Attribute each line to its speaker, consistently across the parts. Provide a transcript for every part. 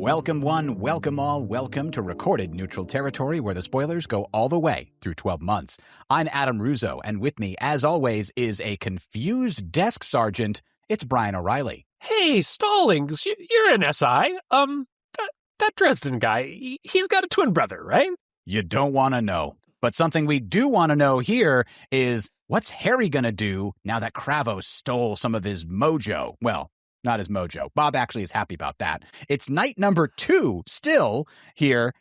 Speaker 1: Welcome one, welcome all, welcome to Recorded Neutral Territory, where the spoilers go all the way through 12 months. I'm Adam Ruzzo, and with me, as always, is a confused desk sergeant. It's Brian O'Reilly.
Speaker 2: Hey, Stallings, you're an SI. That Dresden guy, he's got a twin brother, right?
Speaker 1: You don't want to know. But something we do want to know here is, what's Harry going to do now that Kravos stole some of his mojo? Well, not his mojo. Bob actually is happy about that. It's night number 2 still here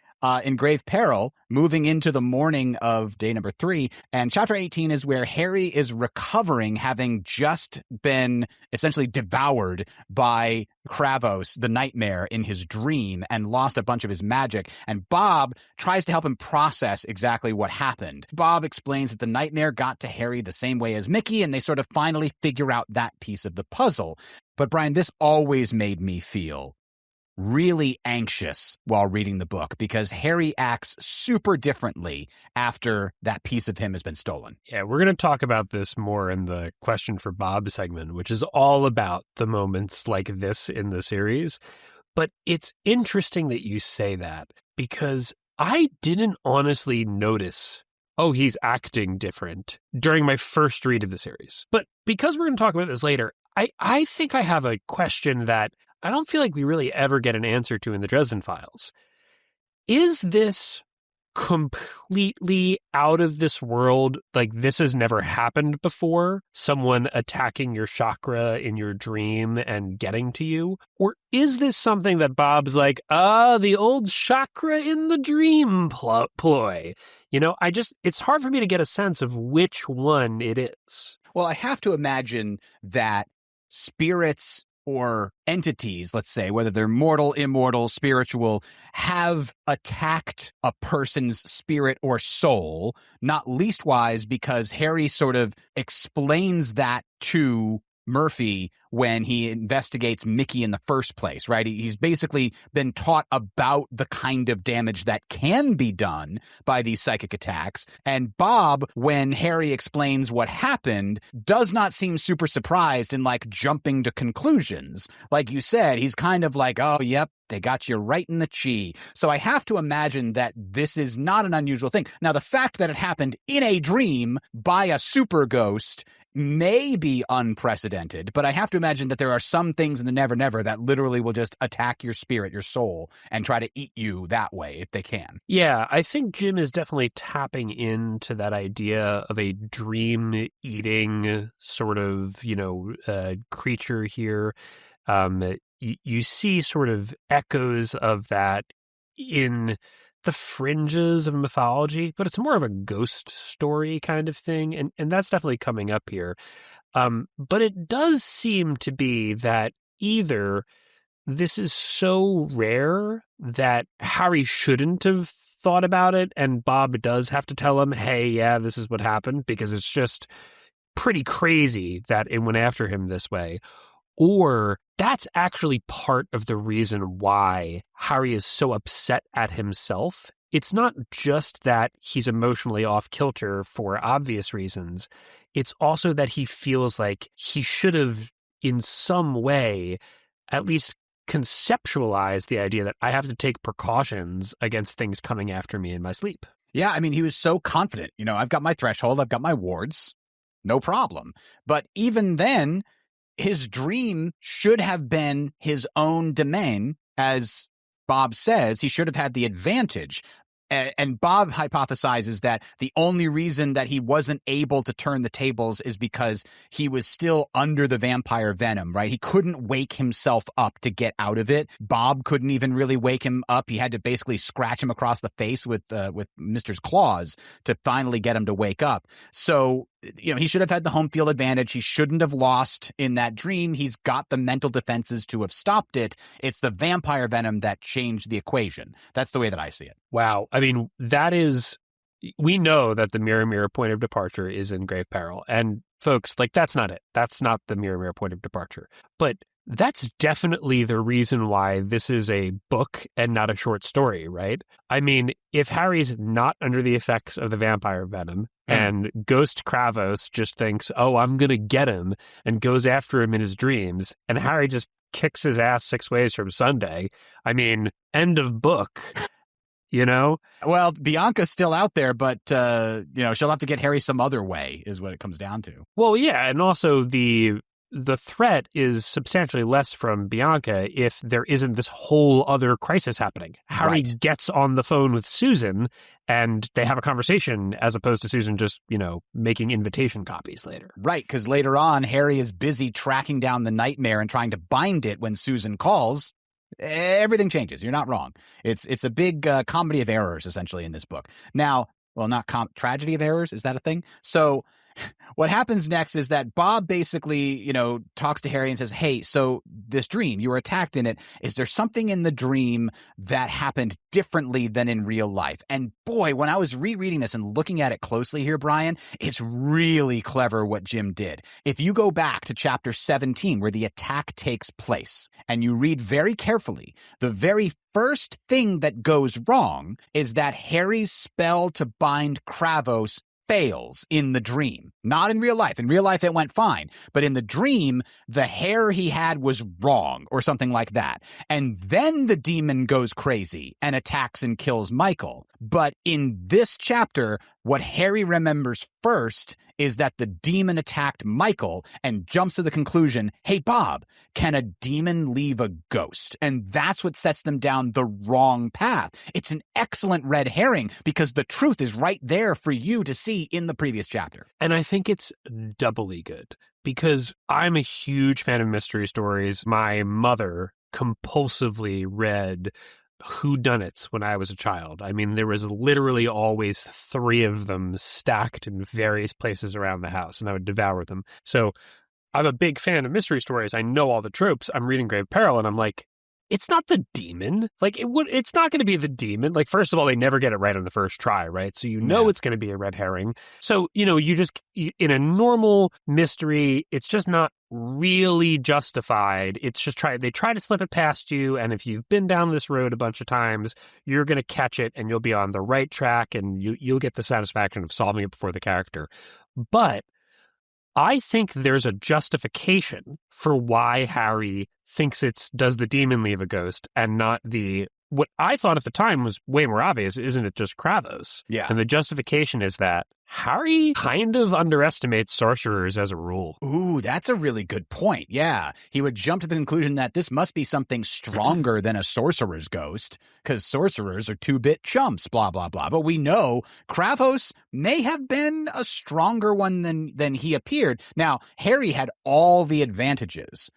Speaker 1: in grave peril, moving into the morning of day number 3. And chapter 18 is where Harry is recovering, having just been essentially devoured by Kravos, the nightmare, in his dream and lost a bunch of his magic. And Bob tries to help him process exactly what happened. Bob explains that the nightmare got to Harry the same way as Mickey, and they sort of finally figure out that piece of the puzzle. But Brian, this always made me feel really anxious while reading the book because Harry acts super differently after that piece of him has been stolen.
Speaker 2: Yeah, we're going to talk about this more in the Question for Bob segment, which is all about the moments like this in the series. But it's interesting that you say that because I didn't honestly notice, oh, he's acting different during my first read of the series. But because we're going to talk about this later, I think I have a question that I don't feel like we really ever get an answer to in the Dresden Files. Is this completely out of this world? Like, this has never happened before? Someone attacking your chakra in your dream and getting to you? Or is this something that Bob's like, the old chakra in the dream ploy? You know, it's hard for me to get a sense of which one it is.
Speaker 1: Well, I have to imagine that spirits or entities, let's say, whether they're mortal, immortal, spiritual, have attacked a person's spirit or soul, not leastwise because Harry sort of explains that to Murphy when he investigates Mickey in the first place, right? He's basically been taught about the kind of damage that can be done by these psychic attacks. And Bob, when Harry explains what happened, does not seem super surprised and like jumping to conclusions. Like you said, he's kind of like, oh, yep, they got you right in the chi. So I have to imagine that this is not an unusual thing. Now, the fact that it happened in a dream by a super ghost may be unprecedented, but I have to imagine that there are some things in the Never Never that literally will just attack your spirit, your soul, and try to eat you that way if they can.
Speaker 2: Yeah, I think Jim is definitely tapping into that idea of a dream-eating sort of, creature here. You see sort of echoes of that in the fringes of mythology, but it's more of a ghost story kind of thing, and that's definitely coming up here. But it does seem to be that either this is so rare that Harry shouldn't have thought about it, and Bob does have to tell him, hey, yeah, this is what happened, because it's just pretty crazy that it went after him this way. Or that's actually part of the reason why Harry is so upset at himself. It's not just that he's emotionally off kilter for obvious reasons. It's also that he feels like he should have, in some way, at least conceptualized the idea that I have to take precautions against things coming after me in my sleep.
Speaker 1: Yeah, I mean, he was so confident. I've got my threshold, I've got my wards, no problem. But even then, his dream should have been his own domain. As Bob says, he should have had the advantage. And Bob hypothesizes that the only reason that he wasn't able to turn the tables is because he was still under the vampire venom, right? He couldn't wake himself up to get out of it. Bob couldn't even really wake him up. He had to basically scratch him across the face with Mr.'s claws to finally get him to wake up. So, he should have had the home field advantage. He shouldn't have lost in that dream. He's got the mental defenses to have stopped it. It's the vampire venom that changed the equation. That's the way that I see it.
Speaker 2: Wow. I mean, we know that the Mirror Mirror point of departure is in grave peril. And folks, that's not it. That's not the Mirror Mirror point of departure. But that's definitely the reason why this is a book and not a short story, right? I mean, if Harry's not under the effects of the vampire venom and Ghost Kravos just thinks, oh, I'm going to get him, and goes after him in his dreams, and Harry just kicks his ass 6 ways from Sunday. I mean, end of book, you know?
Speaker 1: Well, Bianca's still out there, but, she'll have to get Harry some other way is what it comes down to.
Speaker 2: Well, yeah, and also the threat is substantially less from Bianca if there isn't this whole other crisis happening. Harry gets on the phone with Susan and they have a conversation as opposed to Susan just, making invitation copies later.
Speaker 1: Right, because later on, Harry is busy tracking down the nightmare and trying to bind it when Susan calls. Everything changes. You're not wrong. It's a big comedy of errors, essentially, in this book. Now, well, not tragedy of errors. Is that a thing? So what happens next is that Bob basically, talks to Harry and says, hey, so this dream, you were attacked in it. Is there something in the dream that happened differently than in real life? And boy, when I was rereading this and looking at it closely here, Brian, it's really clever what Jim did. If you go back to chapter 17, where the attack takes place, and you read very carefully, the very first thing that goes wrong is that Harry's spell to bind Kravos fails in the dream. Not in real life. In real life, it went fine. But in the dream, the hair he had was wrong or something like that. And then the demon goes crazy and attacks and kills Michael. But in this chapter, what Harry remembers first is that the demon attacked Michael and jumps to the conclusion, hey, Bob, can a demon leave a ghost? And that's what sets them down the wrong path. It's an excellent red herring because the truth is right there for you to see in the previous chapter.
Speaker 2: And I think it's doubly good because I'm a huge fan of mystery stories. My mother compulsively read whodunits when I was a child. I mean, there was literally always 3 of them stacked in various places around the house, and I would devour them. So I'm a big fan of mystery stories. I know all the tropes. I'm reading Grave Peril, and I'm like, it's not the demon. Like, it's not going to be the demon. Like, first of all, they never get it right on the first try, right? So it's going to be a red herring. So, in a normal mystery, it's just not really justified. It's just they try to slip it past you, and if you've been down this road a bunch of times, you're going to catch it, and you'll be on the right track, and you'll get the satisfaction of solving it before the character. But I think there's a justification for why Harry thinks does the demon leave a ghost and not what I thought at the time was way more obvious. Isn't it just Kravos?
Speaker 1: Yeah.
Speaker 2: And the justification is that Harry kind of underestimates sorcerers as a rule.
Speaker 1: Ooh, that's a really good point. Yeah. He would jump to the conclusion that this must be something stronger than a sorcerer's ghost because sorcerers are 2-bit chumps, blah, blah, blah. But we know Kravos may have been a stronger one than he appeared. Now, Harry had all the advantages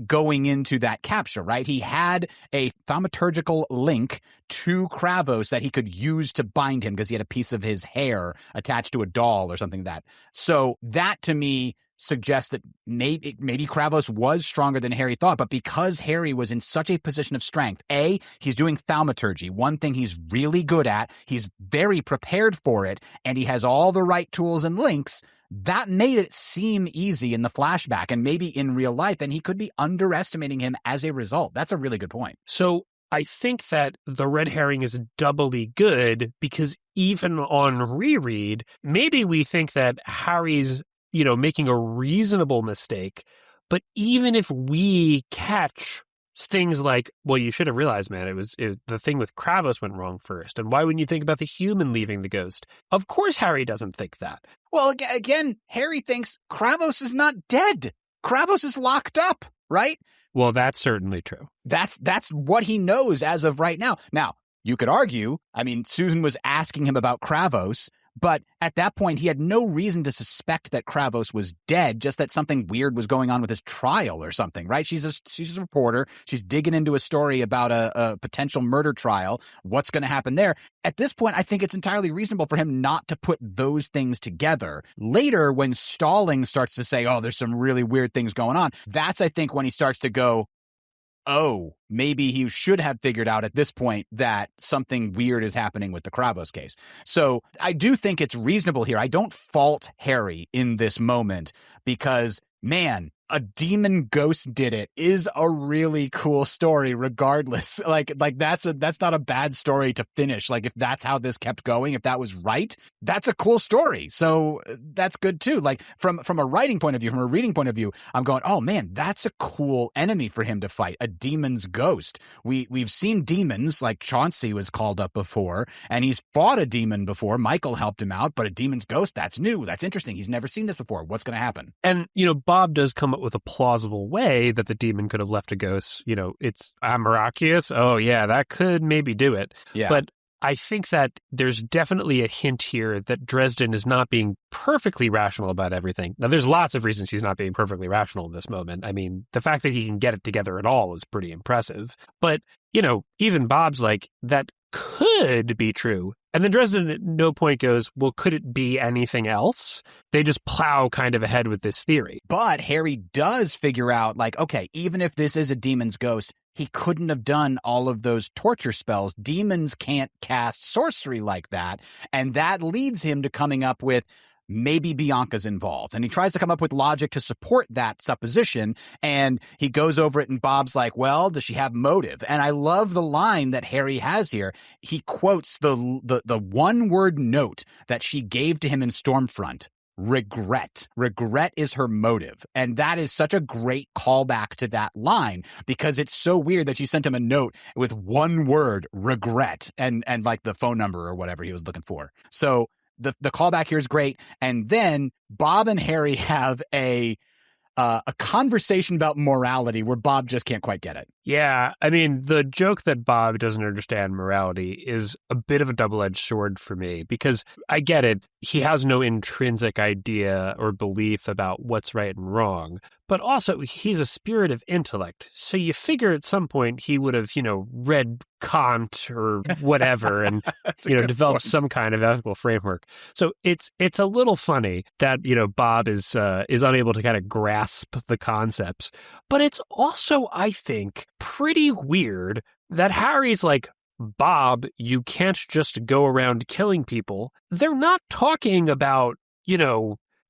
Speaker 1: going into that capture, right? He had a thaumaturgical link to Kravos that he could use to bind him because he had a piece of his hair attached to a doll or something like that. So that to me suggests that maybe Kravos was stronger than Harry thought, but because Harry was in such a position of strength, he's doing thaumaturgy, one thing he's really good at, he's very prepared for it, and he has all the right tools and links. That made it seem easy in the flashback and maybe in real life, and he could be underestimating him as a result. That's a really good point.
Speaker 2: So I think that the red herring is doubly good because even on reread, maybe we think that Harry's, making a reasonable mistake, but even if we catch things like, well, you should have realized, man, it was the thing with Kravos went wrong first. And why wouldn't you think about the human leaving the ghost? Of course, Harry doesn't think that.
Speaker 1: Well, again, Harry thinks Kravos is not dead. Kravos is locked up, right?
Speaker 2: Well, that's certainly true.
Speaker 1: That's what he knows as of right now. Now, you could argue, Susan was asking him about Kravos, but at that point, he had no reason to suspect that Kravos was dead, just that something weird was going on with his trial or something, right? She's a reporter. She's digging into a story about a potential murder trial. What's going to happen there? At this point, I think it's entirely reasonable for him not to put those things together. Later, when Stalling starts to say, oh, there's some really weird things going on, that's, I think, when he starts to go, oh, maybe he should have figured out at this point that something weird is happening with the Kravos case. So I do think it's reasonable here. I don't fault Harry in this moment because, man, a demon ghost did it is a really cool story regardless. Like that's not a bad story to finish. Like if that's how this kept going, if that was right, that's a cool story. So that's good too. Like from a writing point of view, from a reading point of view, I'm going, oh man, that's a cool enemy for him to fight, a demon's ghost. We've seen demons, like Chauncey was called up before, and he's fought a demon before. Michael helped him out, but a demon's ghost, that's new. That's interesting. He's never seen this before. What's going to happen?
Speaker 2: And, Bob does come up with a plausible way that the demon could have left a ghost. It's Amarachius. Oh, yeah, that could maybe do it.
Speaker 1: Yeah.
Speaker 2: But I think that there's definitely a hint here that Dresden is not being perfectly rational about everything. Now, there's lots of reasons he's not being perfectly rational in this moment. I mean, the fact that he can get it together at all is pretty impressive. But, even Bob's like, that could be true. And then Dresden at no point goes, well, could it be anything else? They just plow kind of ahead with this theory.
Speaker 1: But Harry does figure out, like, okay, even if this is a demon's ghost, he couldn't have done all of those torture spells. Demons can't cast sorcery like that. And that leads him to coming up with, maybe Bianca's involved. And he tries to come up with logic to support that supposition. And he goes over it and Bob's like, well, does she have motive? And I love the line that Harry has here. He quotes the one-word note that she gave to him in Stormfront. Regret. Regret is her motive. And that is such a great callback to that line because it's so weird that she sent him a note with one word, regret, and like the phone number or whatever he was looking for. So the callback here is great. And then Bob and Harry have a conversation about morality where Bob just can't quite get it.
Speaker 2: Yeah, I mean, the joke that Bob doesn't understand morality is a bit of a double-edged sword for me because I get it. He has no intrinsic idea or belief about what's right and wrong, but also he's a spirit of intellect. So you figure at some point he would have, read Kant or whatever and, developed some kind of ethical framework. So it's a little funny that, Bob is unable to kind of grasp the concepts, but it's also, I think, pretty weird that Harry's like, Bob, you can't just go around killing people. They're not talking about,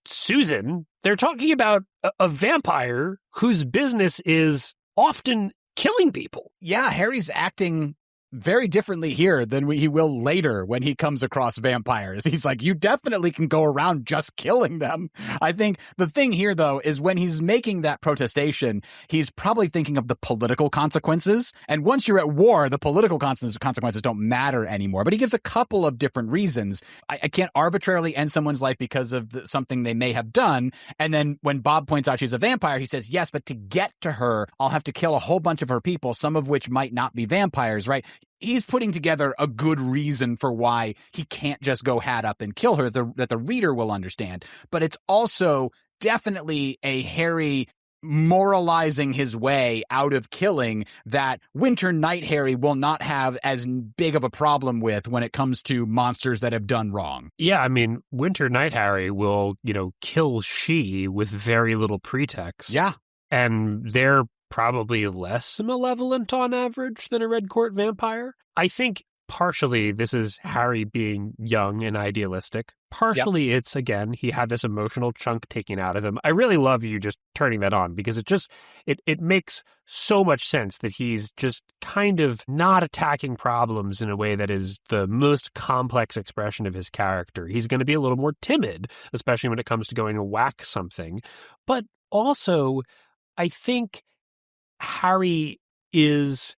Speaker 2: Susan. They're talking about a vampire whose business is often killing people.
Speaker 1: Yeah, Harry's acting very differently here than he will later when he comes across vampires. He's like, you definitely can go around just killing them. I think the thing here, though, is when he's making that protestation, he's probably thinking of the political consequences. And once you're at war, the political consequences don't matter anymore. But he gives a couple of different reasons. I can't arbitrarily end someone's life because of something they may have done. And then when Bob points out she's a vampire, he says, yes, but to get to her, I'll have to kill a whole bunch of her people, some of which might not be vampires, right? He's putting together a good reason for why he can't just go hat up and kill her that the reader will understand. But it's also definitely a Harry moralizing his way out of killing that Winter Night Harry will not have as big of a problem with when it comes to monsters that have done wrong.
Speaker 2: Yeah, I mean, Winter Night Harry will, kill she with very little pretext.
Speaker 1: Yeah.
Speaker 2: And they're probably less malevolent on average than a Red Court vampire. I think partially this is Harry being young and idealistic. Partially It's, again, he had this emotional chunk taken out of him. I really love you just turning that on because it makes so much sense that he's just kind of not attacking problems in a way that is the most complex expression of his character. He's going to be a little more timid, especially when it comes to going to whack something. But also, I think Harry is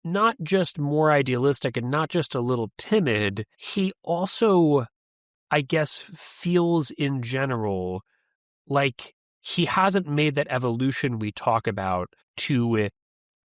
Speaker 2: not just more idealistic and not just a little timid. He also, I guess, feels in general like he hasn't made that evolution we talk about to,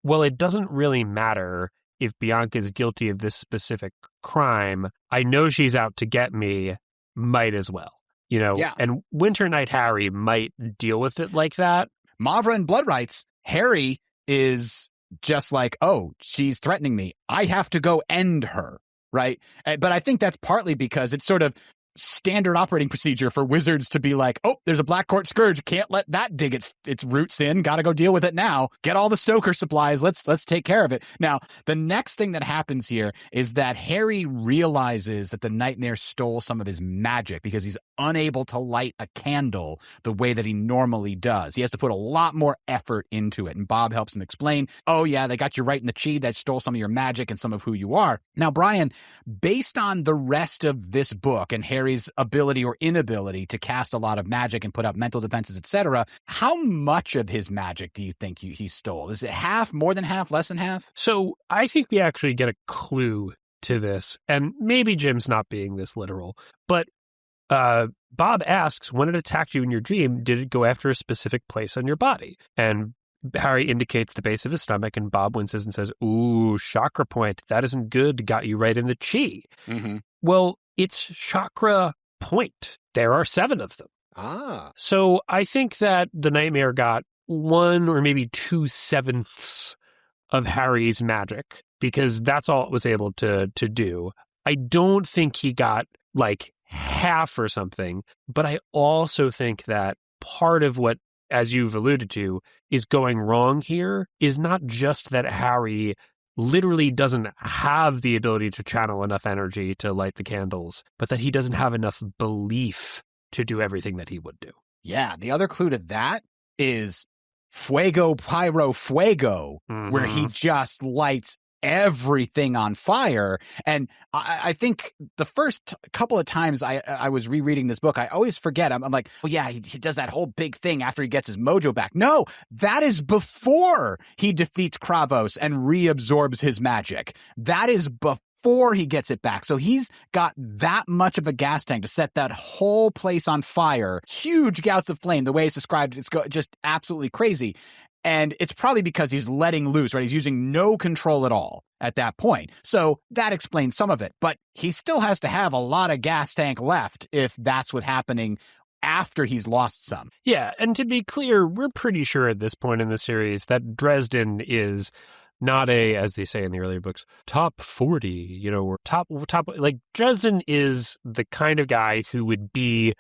Speaker 2: well, it doesn't really matter if Bianca's guilty of this specific crime. I know she's out to get me, might as well.
Speaker 1: Yeah.
Speaker 2: And Winter Night Harry might deal with it like that.
Speaker 1: Mavra and Blood Rights, Harry is just like, oh, she's threatening me. I have to go end her, right? But I think that's partly because it's sort of, standard operating procedure for wizards to be like, oh, there's a Black Court Scourge. Can't let that dig its roots in. Got to go deal with it now. Get all the Stoker supplies. Let's take care of it. Now, the next thing that happens here is that Harry realizes that the Nightmare stole some of his magic because he's unable to light a candle the way that he normally does. He has to put a lot more effort into it. And Bob helps him explain, oh yeah, they got you right in the chi. That stole some of your magic and some of who you are. Now, Brian, based on the rest of this book and Harry's ability or inability to cast a lot of magic and put up mental defenses, etc., how much of his magic do you think he stole? Is it half, more than half, less than half?
Speaker 2: So I think we actually get a clue to this, and maybe Jim's not being this literal, but Bob asks, when it attacked you in your dream, did it go after a specific place on your body? And Harry indicates the base of his stomach, and Bob winces and says, ooh, chakra point. That isn't good. Got you right in the chi.
Speaker 1: Mm-hmm.
Speaker 2: Well, it's chakra point. There are 7 of them.
Speaker 1: Ah.
Speaker 2: So I think that the Nightmare got 1 or maybe 2/7 of Harry's magic, because that's all it was able to do. I don't think he got like half or something, but I also think that part of what, as you've alluded to, is going wrong here is not just that Harry literally doesn't have the ability to channel enough energy to light the candles, but that he doesn't have enough belief to do everything that he would do.
Speaker 1: Yeah, the other clue to that is Fuego Pyro Fuego, where he just lights everything on fire. And I think the first couple of times I was rereading this book, I always forget. I'm like, oh yeah, he does that whole big thing after he gets his mojo back. No, that is before he defeats Kravos and reabsorbs his magic. That is before he gets it back. So he's got that much of a gas tank to set that whole place on fire. Huge gouts of flame. The way it's described, it's just absolutely crazy. And it's probably because he's letting loose, right? He's using no control at all at that point. So that explains some of it. But he still has to have a lot of gas tank left if that's what's happening after he's lost some.
Speaker 2: Yeah, and to be clear, we're pretty sure at this point in the series that Dresden is not a, as they say in the earlier books, top 40, or top, like Dresden is the kind of guy who would be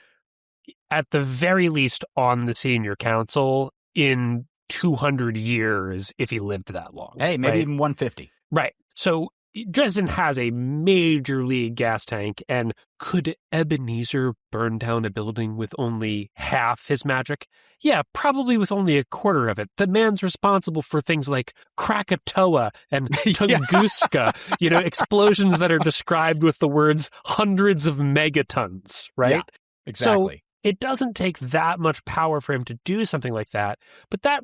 Speaker 2: at the very least on the senior council in 200 years if he lived that long.
Speaker 1: Hey, maybe even 150.
Speaker 2: Right. So Dresden has a major league gas tank, and could Ebenezer burn down a building with only half his magic? Yeah, probably with only a quarter of it. The man's responsible for things like Krakatoa and Tunguska, explosions that are described with the words hundreds of megatons, right?
Speaker 1: Yeah, exactly.
Speaker 2: So it doesn't take that much power for him to do something like that, but that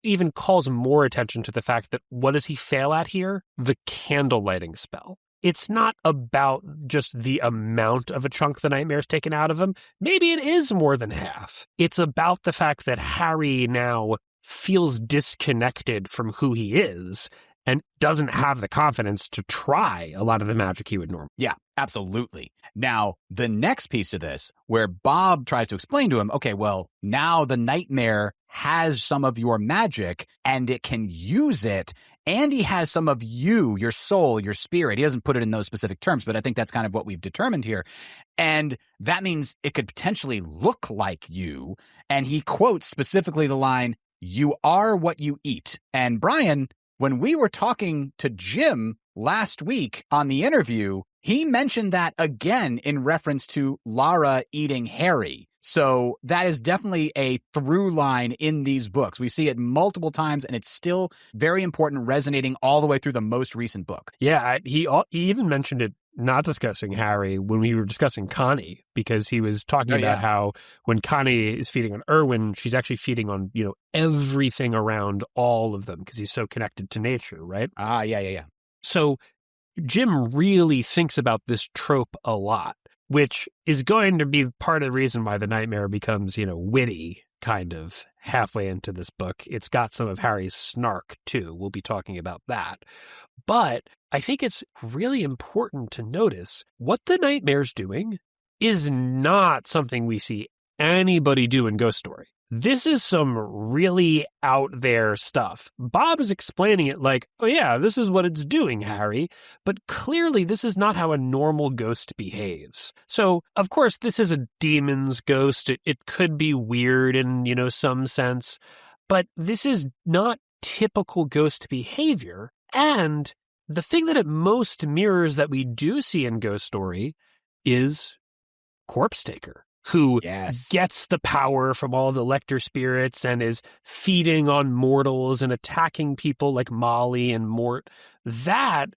Speaker 2: even calls more attention to the fact that what does he fail at here? The candle lighting spell. It's not about just the amount of a chunk the Nightmare's taken out of him. Maybe it is more than half. It's about the fact that Harry now feels disconnected from who he is and doesn't have the confidence to try a lot of the magic he would normally.
Speaker 1: Yeah, absolutely. Now, the next piece of this, where Bob tries to explain to him, okay, well, now the Nightmare has some of your magic and it can use it, and he has some of you, your soul, your spirit. He doesn't put it in those specific terms, but I think that's kind of what we've determined here. And that means it could potentially look like you. And he quotes specifically the line, "You are what you eat." And Brian, when we were talking to Jim last week on the interview, he mentioned that again in reference to Lara eating Harry. So that is definitely a through line in these books. We see it multiple times, and it's still very important, resonating all the way through the most recent book.
Speaker 2: Yeah, he even mentioned it, not discussing Harry, when we were discussing Connie, because he was talking about how when Connie is feeding on Erwin, she's actually feeding on, everything around all of them because he's so connected to nature, right?
Speaker 1: Yeah.
Speaker 2: So Jim really thinks about this trope a lot, which is going to be part of the reason why the Nightmare becomes, witty kind of halfway into this book. It's got some of Harry's snark too. We'll be talking about that. But I think it's really important to notice what the Nightmare's doing is not something we see anybody do in Ghost Story. this is some really out there stuff. Bob is explaining it like, oh yeah, this is what it's doing, Harry. But clearly this is not how a normal ghost behaves. So, of course, this is a demon's ghost. It could be weird in, some sense. But this is not typical ghost behavior. And the thing that it most mirrors that we do see in Ghost Story is Corpse Taker, who gets the power from all the Lecter spirits and is feeding on mortals and attacking people like Molly and Mort. That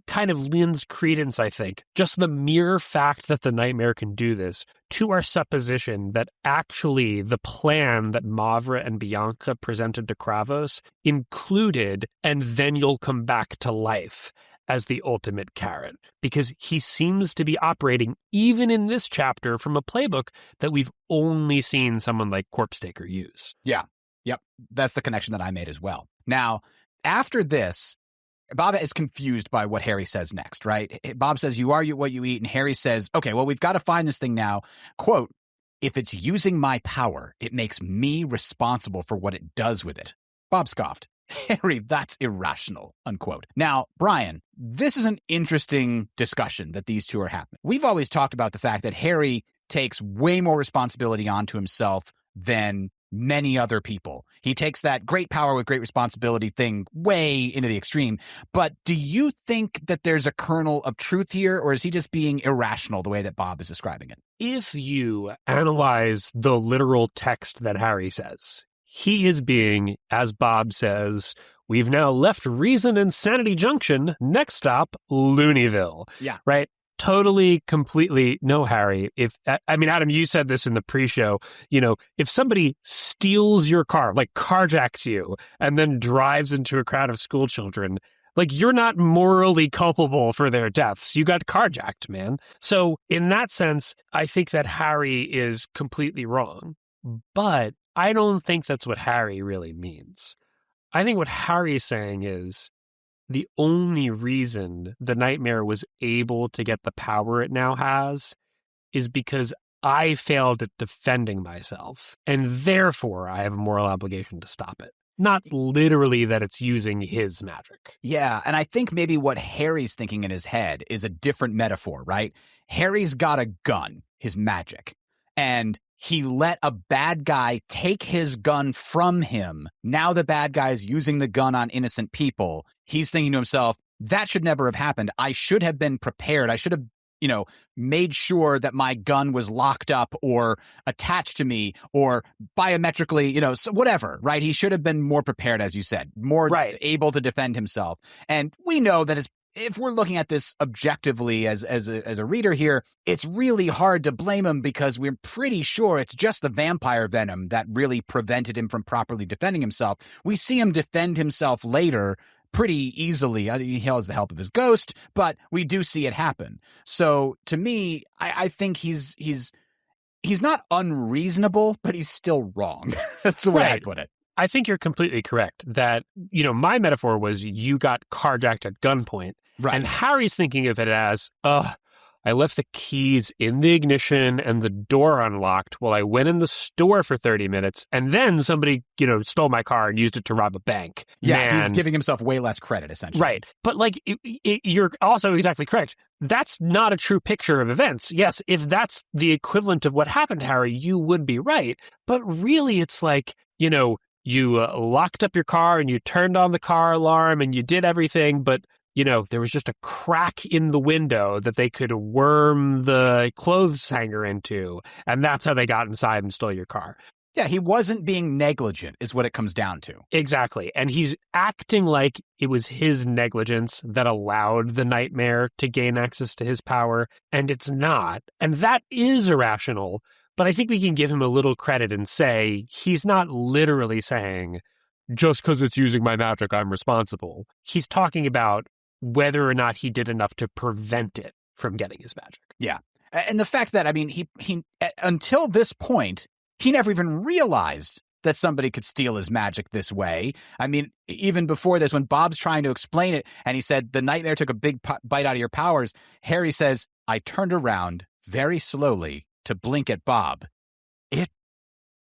Speaker 2: kind of lends credence, I think, just the mere fact that the Nightmare can do this, to our supposition that actually the plan that Mavra and Bianca presented to Kravos included, and then you'll come back to life as the ultimate carrot, because he seems to be operating, even in this chapter, from a playbook that we've only seen someone like Corpse Taker use.
Speaker 1: Yeah. Yep. That's the connection that I made as well. Now, after this, Bob is confused by what Harry says next, right? Bob says, you are what you eat. And Harry says, okay, well, we've got to find this thing now. Quote, if it's using my power, it makes me responsible for what it does with it. Bob scoffed. Harry, that's irrational, unquote. Now, Brian, this is an interesting discussion that these two are having. We've always talked about the fact that Harry takes way more responsibility onto himself than many other people. He takes that great power with great responsibility thing way into the extreme. But do you think that there's a kernel of truth here, or is he just being irrational the way that Bob is describing it?
Speaker 2: If you analyze the literal text that Harry says, he is being, as Bob says, we've now left Reason and Sanity Junction. Next stop, Looneyville.
Speaker 1: Yeah.
Speaker 2: Right? Totally, completely. No, Harry. Adam, you said this in the pre-show, if somebody steals your car, like carjacks you, and then drives into a crowd of school children, like, you're not morally culpable for their deaths. You got carjacked, man. So in that sense, I think that Harry is completely wrong. But I don't think that's what Harry really means. I think what Harry's saying is the only reason the Nightmare was able to get the power it now has is because I failed at defending myself, and therefore I have a moral obligation to stop it. Not literally that it's using his magic.
Speaker 1: Yeah, and I think maybe what Harry's thinking in his head is a different metaphor, right? Harry's got a gun, his magic, and he let a bad guy take his gun from him. Now the bad guy is using the gun on innocent people. He's thinking to himself, that should never have happened. I should have been prepared. I should have, made sure that my gun was locked up or attached to me or biometrically, so whatever, right? He should have been more prepared, as you said, more able to defend himself. And we know that if we're looking at this objectively as a reader here, it's really hard to blame him because we're pretty sure it's just the vampire venom that really prevented him from properly defending himself. We see him defend himself later pretty easily. He has the help of his ghost, but we do see it happen. So to me, I think he's not unreasonable, but he's still wrong. That's the way I put it.
Speaker 2: I think you're completely correct that, my metaphor was you got carjacked at gunpoint. Right. And Harry's thinking of it as, I left the keys in the ignition and the door unlocked while I went in the store for 30 minutes. And then somebody, stole my car and used it to rob a bank.
Speaker 1: Yeah, he's giving himself way less credit, essentially.
Speaker 2: Right. But you're also exactly correct. That's not a true picture of events. Yes, if that's the equivalent of what happened, Harry, you would be right. But really, it's like, you locked up your car and you turned on the car alarm and you did everything, but there was just a crack in the window that they could worm the clothes hanger into, and that's how they got inside and stole your car.
Speaker 1: Yeah, he wasn't being negligent is what it comes down to.
Speaker 2: Exactly. And he's acting like it was his negligence that allowed the Nightmare to gain access to his power, and it's not. And that is irrational, but I think we can give him a little credit and say he's not literally saying, just because it's using my magic, I'm responsible. He's talking about whether or not he did enough to prevent it from getting his magic.
Speaker 1: Yeah. And the fact that, he until this point, he never even realized that somebody could steal his magic this way. Even before this, when Bob's trying to explain it, and he said, the Nightmare took a big bite out of your powers, Harry says, I turned around very slowly to blink at Bob. It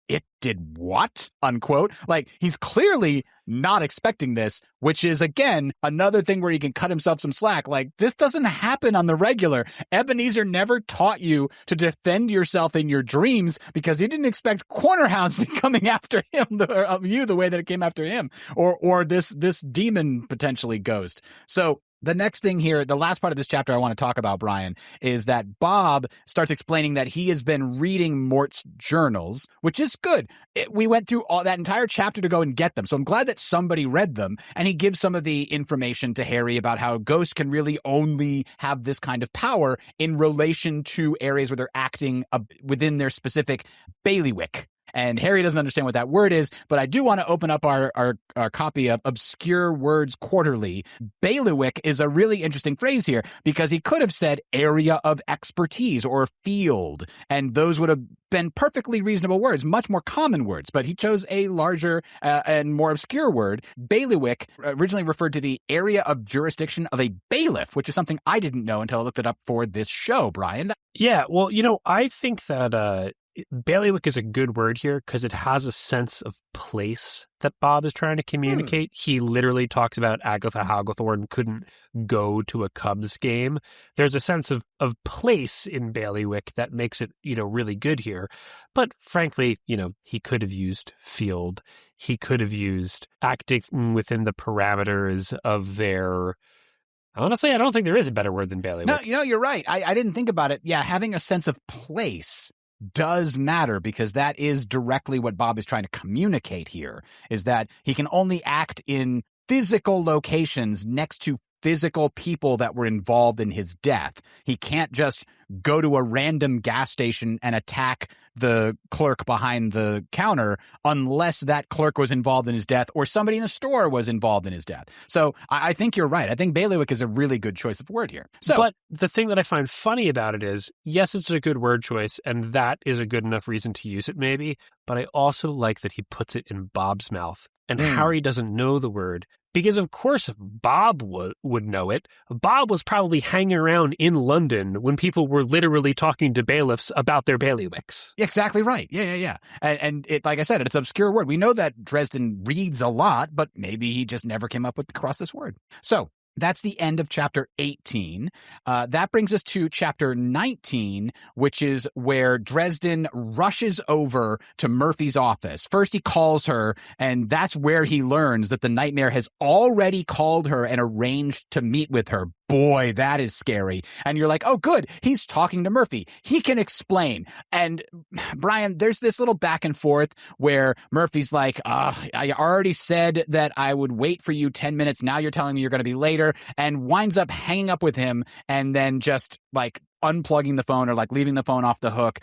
Speaker 1: it did what? Unquote. Like, he's clearly not expecting this, which is, again, another thing where he can cut himself some slack. Like, this doesn't happen on the regular. Ebenezer never taught you to defend yourself in your dreams because he didn't expect corner hounds to be coming after him, the way that it came after him, or this demon, potentially ghost. So the next thing here, the last part of this chapter I want to talk about, Brian, is that Bob starts explaining that he has been reading Mort's journals, which is good. We went through all that entire chapter to go and get them. So I'm glad that somebody read them. And he gives some of the information to Harry about how ghosts can really only have this kind of power in relation to areas where they're acting within their specific bailiwick. And Harry doesn't understand what that word is, but I do want to open up our copy of Obscure Words Quarterly. Bailiwick is a really interesting phrase here because he could have said area of expertise or field, and those would have been perfectly reasonable words, much more common words, but he chose a larger and more obscure word. Bailiwick originally referred to the area of jurisdiction of a bailiff, which is something I didn't know until I looked it up for this show, Brian.
Speaker 2: Yeah, well, I think that bailiwick is a good word here because it has a sense of place that Bob is trying to communicate. He literally talks about Agatha Hagglethorne couldn't go to a Cubs game. There's a sense of place in bailiwick that makes it, really good here. But frankly, he could have used field. He could have used acting within the parameters of their... Honestly, I don't think there is a better word than bailiwick.
Speaker 1: No, you're right. I didn't think about it. Yeah, having a sense of place does matter because that is directly what Bob is trying to communicate here, is that he can only act in physical locations next to physical people that were involved in his death. He can't just go to a random gas station and attack the clerk behind the counter unless that clerk was involved in his death or somebody in the store was involved in his death. So I think you're right. I think bailiwick is a really good choice of word here.
Speaker 2: But the thing that I find funny about it is, yes, it's a good word choice, and that is a good enough reason to use it maybe, but I also like that he puts it in Bob's mouth, and Harry doesn't know the word. Because, of course, Bob would know it. Bob was probably hanging around in London when people were literally talking to bailiffs about their bailiwicks.
Speaker 1: Exactly right. Yeah. And it, like I said, it's an obscure word. We know that Dresden reads a lot, but maybe he just never came up with across this word. So that's the end of chapter 18. That brings us to chapter 19, which is where Dresden rushes over to Murphy's office. First, he calls her, and that's where he learns that the nightmare has already called her and arranged to meet with her. Boy, that is scary. And you're like, oh, good. He's talking to Murphy. He can explain. And Brian, there's this little back and forth where Murphy's like, I already said that I would wait for you 10 minutes. Now you're telling me you're going to be later, and winds up hanging up with him and then just like unplugging the phone or like leaving the phone off the hook.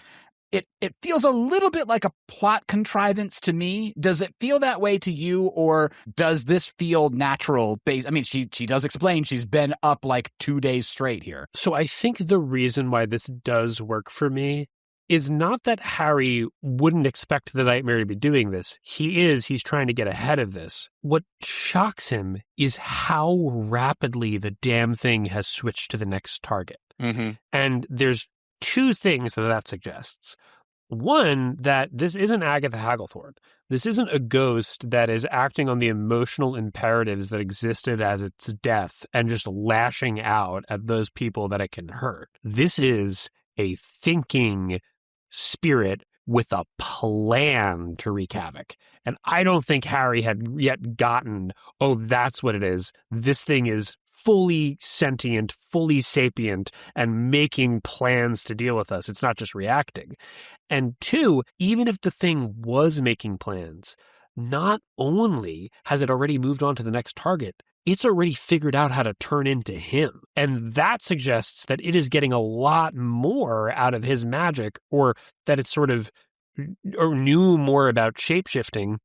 Speaker 1: It feels a little bit like a plot contrivance to me. Does it feel that way to you, or does this feel natural? I mean, she does explain she's been up like 2 days straight here.
Speaker 2: So I think the reason why this does work for me is not that Harry wouldn't expect the nightmare to be doing this. He's trying to get ahead of this. What shocks him is how rapidly the damn thing has switched to the next target.
Speaker 1: Mm-hmm.
Speaker 2: And there's two things that suggests. One, that this isn't Agatha Hagglethorne. This isn't a ghost that is acting on the emotional imperatives that existed as its death and just lashing out at those people that it can hurt. This is a thinking spirit with a plan to wreak havoc. And I don't think Harry had yet gotten, oh, that's what it is. This thing is fully sentient, fully sapient, and making plans to deal with us. It's not just reacting. And two, even if the thing was making plans, not only has it already moved on to the next target, it's already figured out how to turn into him. And that suggests that it is getting a lot more out of his magic, or that it's sort of or knew more about shapeshifting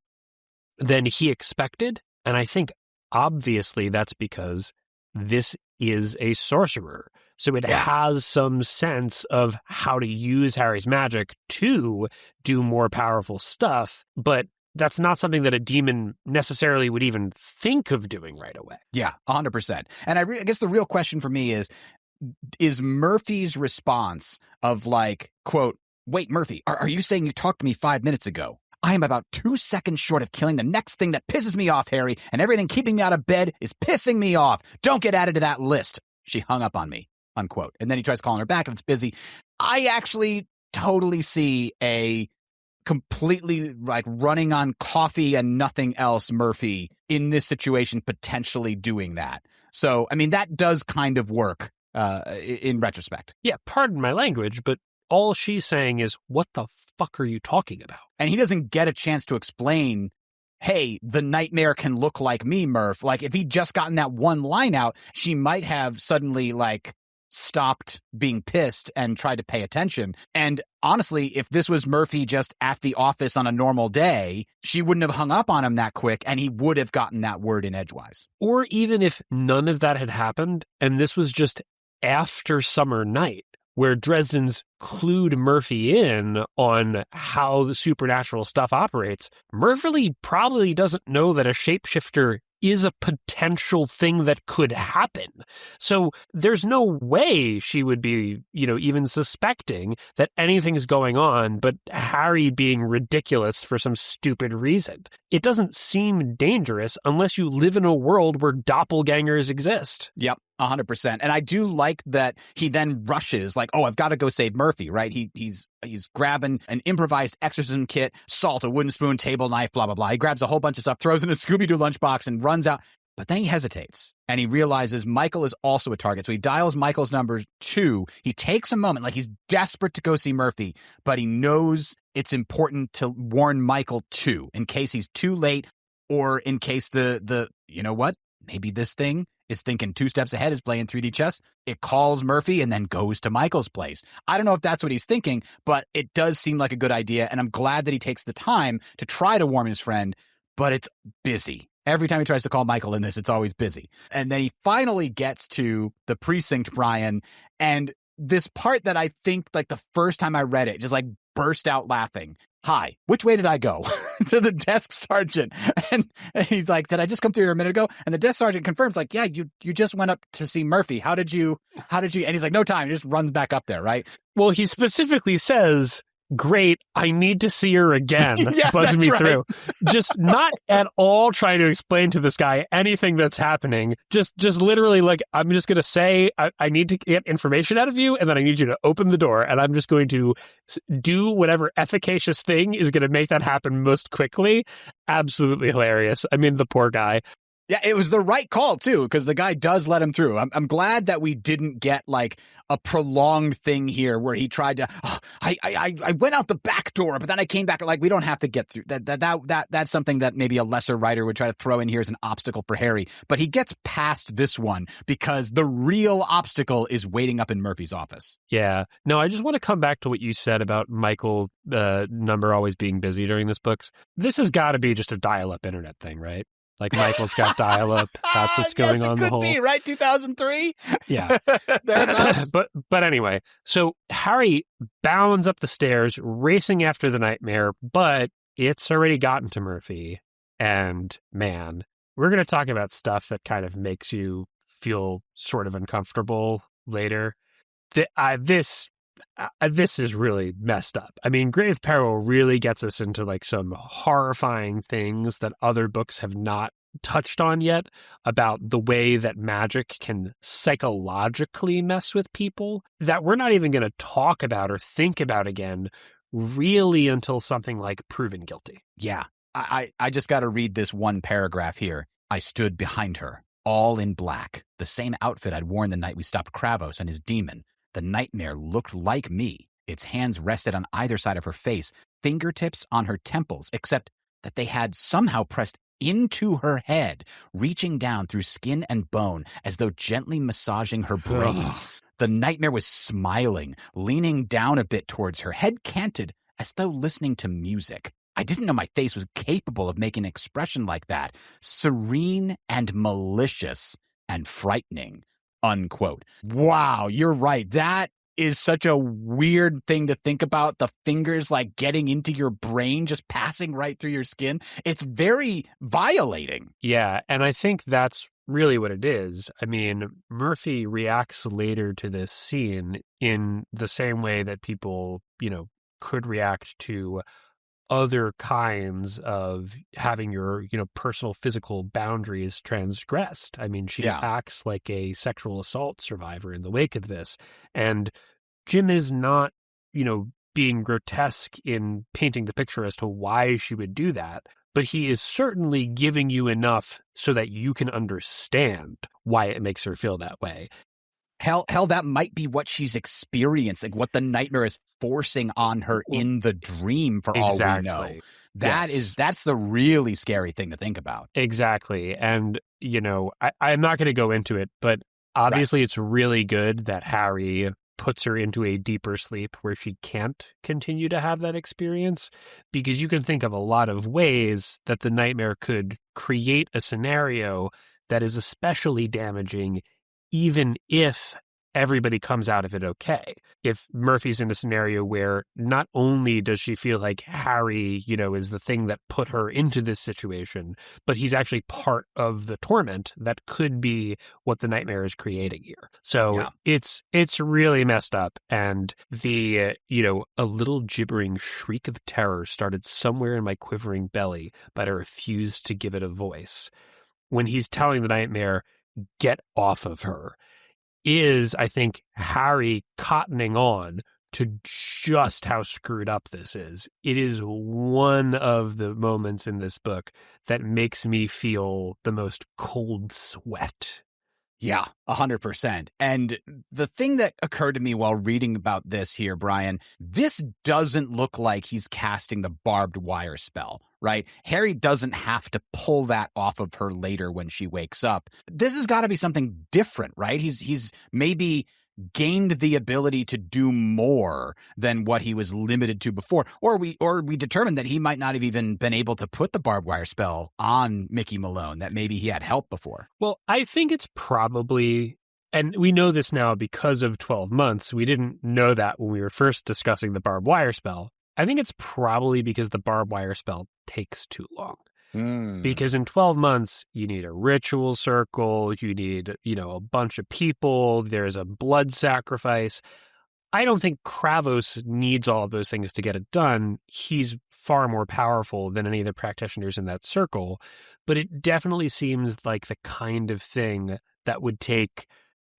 Speaker 2: than he expected. And I think obviously that's because this is a sorcerer. So it has some sense of how to use Harry's magic to do more powerful stuff, but that's not something that a demon necessarily would even think of doing right away.
Speaker 1: Yeah, 100%. And I guess the real question for me is Murphy's response of like, quote, wait, Murphy, are you saying you talked to me 5 minutes ago? I am about 2 seconds short of killing the next thing that pisses me off, Harry, and everything keeping me out of bed is pissing me off. Don't get added to that list. She hung up on me, unquote. And then he tries calling her back if it's busy. I actually totally see a completely like running on coffee and nothing else Murphy in this situation potentially doing that. So, I mean, that does kind of work in retrospect.
Speaker 2: Yeah, pardon my language, but all she's saying is, what the fuck are you talking about?
Speaker 1: And he doesn't get a chance to explain, hey, the nightmare can look like me, Murph. Like, if he'd just gotten that one line out, she might have suddenly, like, stopped being pissed and tried to pay attention. And honestly, if this was Murphy just at the office on a normal day, she wouldn't have hung up on him that quick, and he would have gotten that word in edgewise.
Speaker 2: Or even if none of that had happened, and this was just after summer night, where Dresden's clued Murphy in on how the supernatural stuff operates, Murphy probably doesn't know that a shapeshifter is a potential thing that could happen. So there's no way she would be, even suspecting that anything's going on but Harry being ridiculous for some stupid reason. It doesn't seem dangerous unless you live in a world where doppelgangers exist.
Speaker 1: Yep. 100%. And I do like that he then rushes like, oh, I've got to go save Murphy, right? He's grabbing an improvised exorcism kit, salt, a wooden spoon, table knife, blah, blah, blah. He grabs a whole bunch of stuff, throws in a Scooby-Doo lunchbox and runs out. But then he hesitates and he realizes Michael is also a target. So he dials Michael's number 2. He takes a moment, like he's desperate to go see Murphy, but he knows it's important to warn Michael too, in case he's too late or in case the you know what? Maybe this thing is thinking 2 steps ahead, is playing 3D chess. It calls Murphy and then goes to Michael's place. I don't know if that's what he's thinking, but it does seem like a good idea. And I'm glad that he takes the time to try to warn his friend, but it's busy. Every time he tries to call Michael in this, it's always busy. And then he finally gets to the precinct, Brian. And this part that I think like the first time I read it, just like burst out laughing. Hi, which way did I go? To the desk sergeant. And he's like, did I just come through here a minute ago? And the desk sergeant confirms, like, yeah, you just went up to see Murphy. How did you, and he's like, no time. He just runs back up there, right?
Speaker 2: Well, he specifically says, great, I need to see her again.
Speaker 1: Yeah,
Speaker 2: buzzing me
Speaker 1: right.
Speaker 2: through. Just not at all trying to explain to this guy anything that's happening. Just literally like, I'm just going to say, I need to get information out of you, and then I need you to open the door, and I'm just going to do whatever efficacious thing is going to make that happen most quickly. Absolutely hilarious. I mean, the poor guy.
Speaker 1: Yeah, it was the right call, too, because the guy does let him through. I'm glad that we didn't get, like, a prolonged thing here where he tried to, I went out the back door, but then I came back. Like, we don't have to get through that. That's something that maybe a lesser writer would try to throw in here as an obstacle for Harry. But he gets past this one because the real obstacle is waiting up in Murphy's office.
Speaker 2: Yeah. No, I just want to come back to what you said about Michael, the number always being busy during this books. This has got to be just a dial-up internet thing, right? Like Michael's got dial-up. That's what's going on.
Speaker 1: It could be, right? 2003?
Speaker 2: Yeah. But anyway, so Harry bounds up the stairs, racing after the nightmare, but it's already gotten to Murphy. And man, we're going to talk about stuff that kind of makes you feel sort of uncomfortable later. This is really messed up. I mean, Grave Peril really gets us into like some horrifying things that other books have not touched on yet about the way that magic can psychologically mess with people that we're not even going to talk about or think about again really until something like Proven Guilty.
Speaker 1: Yeah. I just got to read this one paragraph here. I stood behind her, all in black, the same outfit I'd worn the night we stopped Kravos and his demon. The nightmare looked like me. Its hands rested on either side of her face, fingertips on her temples, except that they had somehow pressed into her head, reaching down through skin and bone as though gently massaging her brain. The nightmare was smiling, leaning down a bit towards her, head canted, as though listening to music. I didn't know my face was capable of making an expression like that. Serene and malicious and frightening. Unquote. Wow, you're right. That is such a weird thing to think about. The fingers like getting into your brain, just passing right through your skin. It's very violating.
Speaker 2: Yeah, and I think that's really what it is. I mean, Murphy reacts later to this scene in the same way that people, could react to other kinds of having your, personal physical boundaries transgressed. I mean, she
Speaker 1: Yeah.
Speaker 2: acts like a sexual assault survivor in the wake of this. And Jim is not, being grotesque in painting the picture as to why she would do that, but he is certainly giving you enough so that you can understand why it makes her feel that way.
Speaker 1: Hell, that might be what she's experiencing, what the nightmare is forcing on her in the dream, for all we know. That's the really scary thing to think about.
Speaker 2: Exactly. And, I'm not going to go into it, but obviously It's really good that Harry puts her into a deeper sleep where she can't continue to have that experience, because you can think of a lot of ways that the nightmare could create a scenario that is especially damaging, even if everybody comes out of it okay. If Murphy's in a scenario where not only does she feel like Harry, is the thing that put her into this situation, but he's actually part of the torment that could be what the nightmare is creating here. So it's really messed up. And the, a little gibbering shriek of terror started somewhere in my quivering belly, but I refused to give it a voice. When he's telling the nightmare, get off of her, is, I think, Harry cottoning on to just how screwed up this is. It is one of the moments in this book that makes me feel the most cold sweat.
Speaker 1: Yeah, 100%. And the thing that occurred to me while reading about this here, Brian, this doesn't look like he's casting the barbed wire spell, right? Harry doesn't have to pull that off of her later when she wakes up. This has got to be something different, right? He's maybe gained the ability to do more than what he was limited to before, or we determined that he might not have even been able to put the barbed wire spell on Mickey Malone, that maybe he had help before.
Speaker 2: Well, I think it's probably, and we know this now because of 12 months. We didn't know that when we were first discussing the barbed wire spell. I think it's probably because the barbed wire spell takes too long. Because in 12 months, you need a ritual circle, you need, a bunch of people, there's a blood sacrifice. I don't think Kravos needs all of those things to get it done. He's far more powerful than any of the practitioners in that circle, but it definitely seems like the kind of thing that would take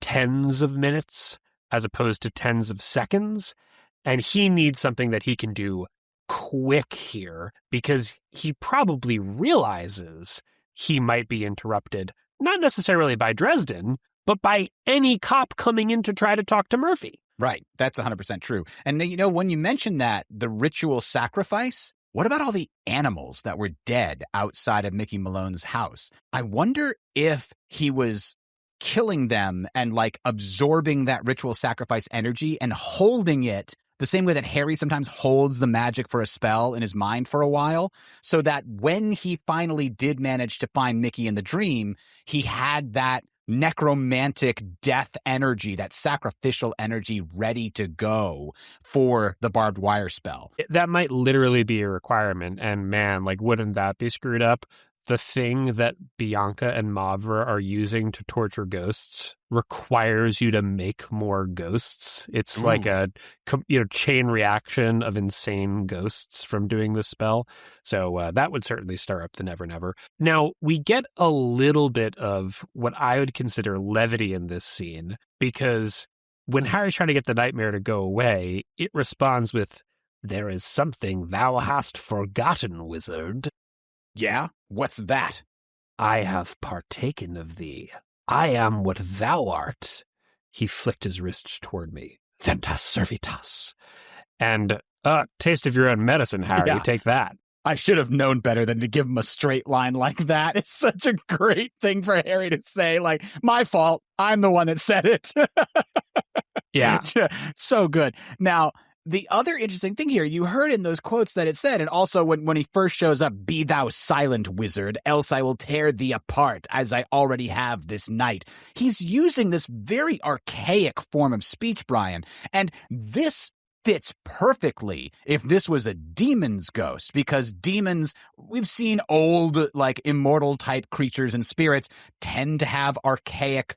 Speaker 2: tens of minutes as opposed to tens of seconds, and he needs something that he can do quick here, because he probably realizes he might be interrupted, not necessarily by Dresden, but by any cop coming in to try to talk to Murphy.
Speaker 1: Right. That's 100% true. And, when you mentioned that, the ritual sacrifice, what about all the animals that were dead outside of Mickey Malone's house? I wonder if he was killing them and absorbing that ritual sacrifice energy and holding it the same way that Harry sometimes holds the magic for a spell in his mind for a while, so that when he finally did manage to find Mickey in the dream, he had that necromantic death energy, that sacrificial energy ready to go for the barbed wire spell.
Speaker 2: That might literally be a requirement, and man, wouldn't that be screwed up? The thing that Bianca and Mavra are using to torture ghosts requires you to make more ghosts. It's like a chain reaction of insane ghosts from doing this spell. So that would certainly stir up the Never Never. Now, we get a little bit of what I would consider levity in this scene, because when Harry's trying to get the nightmare to go away, it responds with, "There is something thou hast forgotten, wizard."
Speaker 1: Yeah? What's that?
Speaker 2: "I have partaken of thee. I am what thou art." He flicked his wrist toward me. "Ventas servitas." And, taste of your own medicine, Harry.
Speaker 1: Yeah.
Speaker 2: Take that.
Speaker 1: I should have known better than to give him a straight line like that. It's such a great thing for Harry to say, my fault. I'm the one that said it.
Speaker 2: Yeah.
Speaker 1: So good. Now, the other interesting thing here, you heard in those quotes that it said, and also when he first shows up, "Be thou silent, wizard, else I will tear thee apart, as I already have this night." He's using this very archaic form of speech, Brian, and this fits perfectly if this was a demon's ghost, because demons, we've seen old, immortal type creatures and spirits tend to have archaic,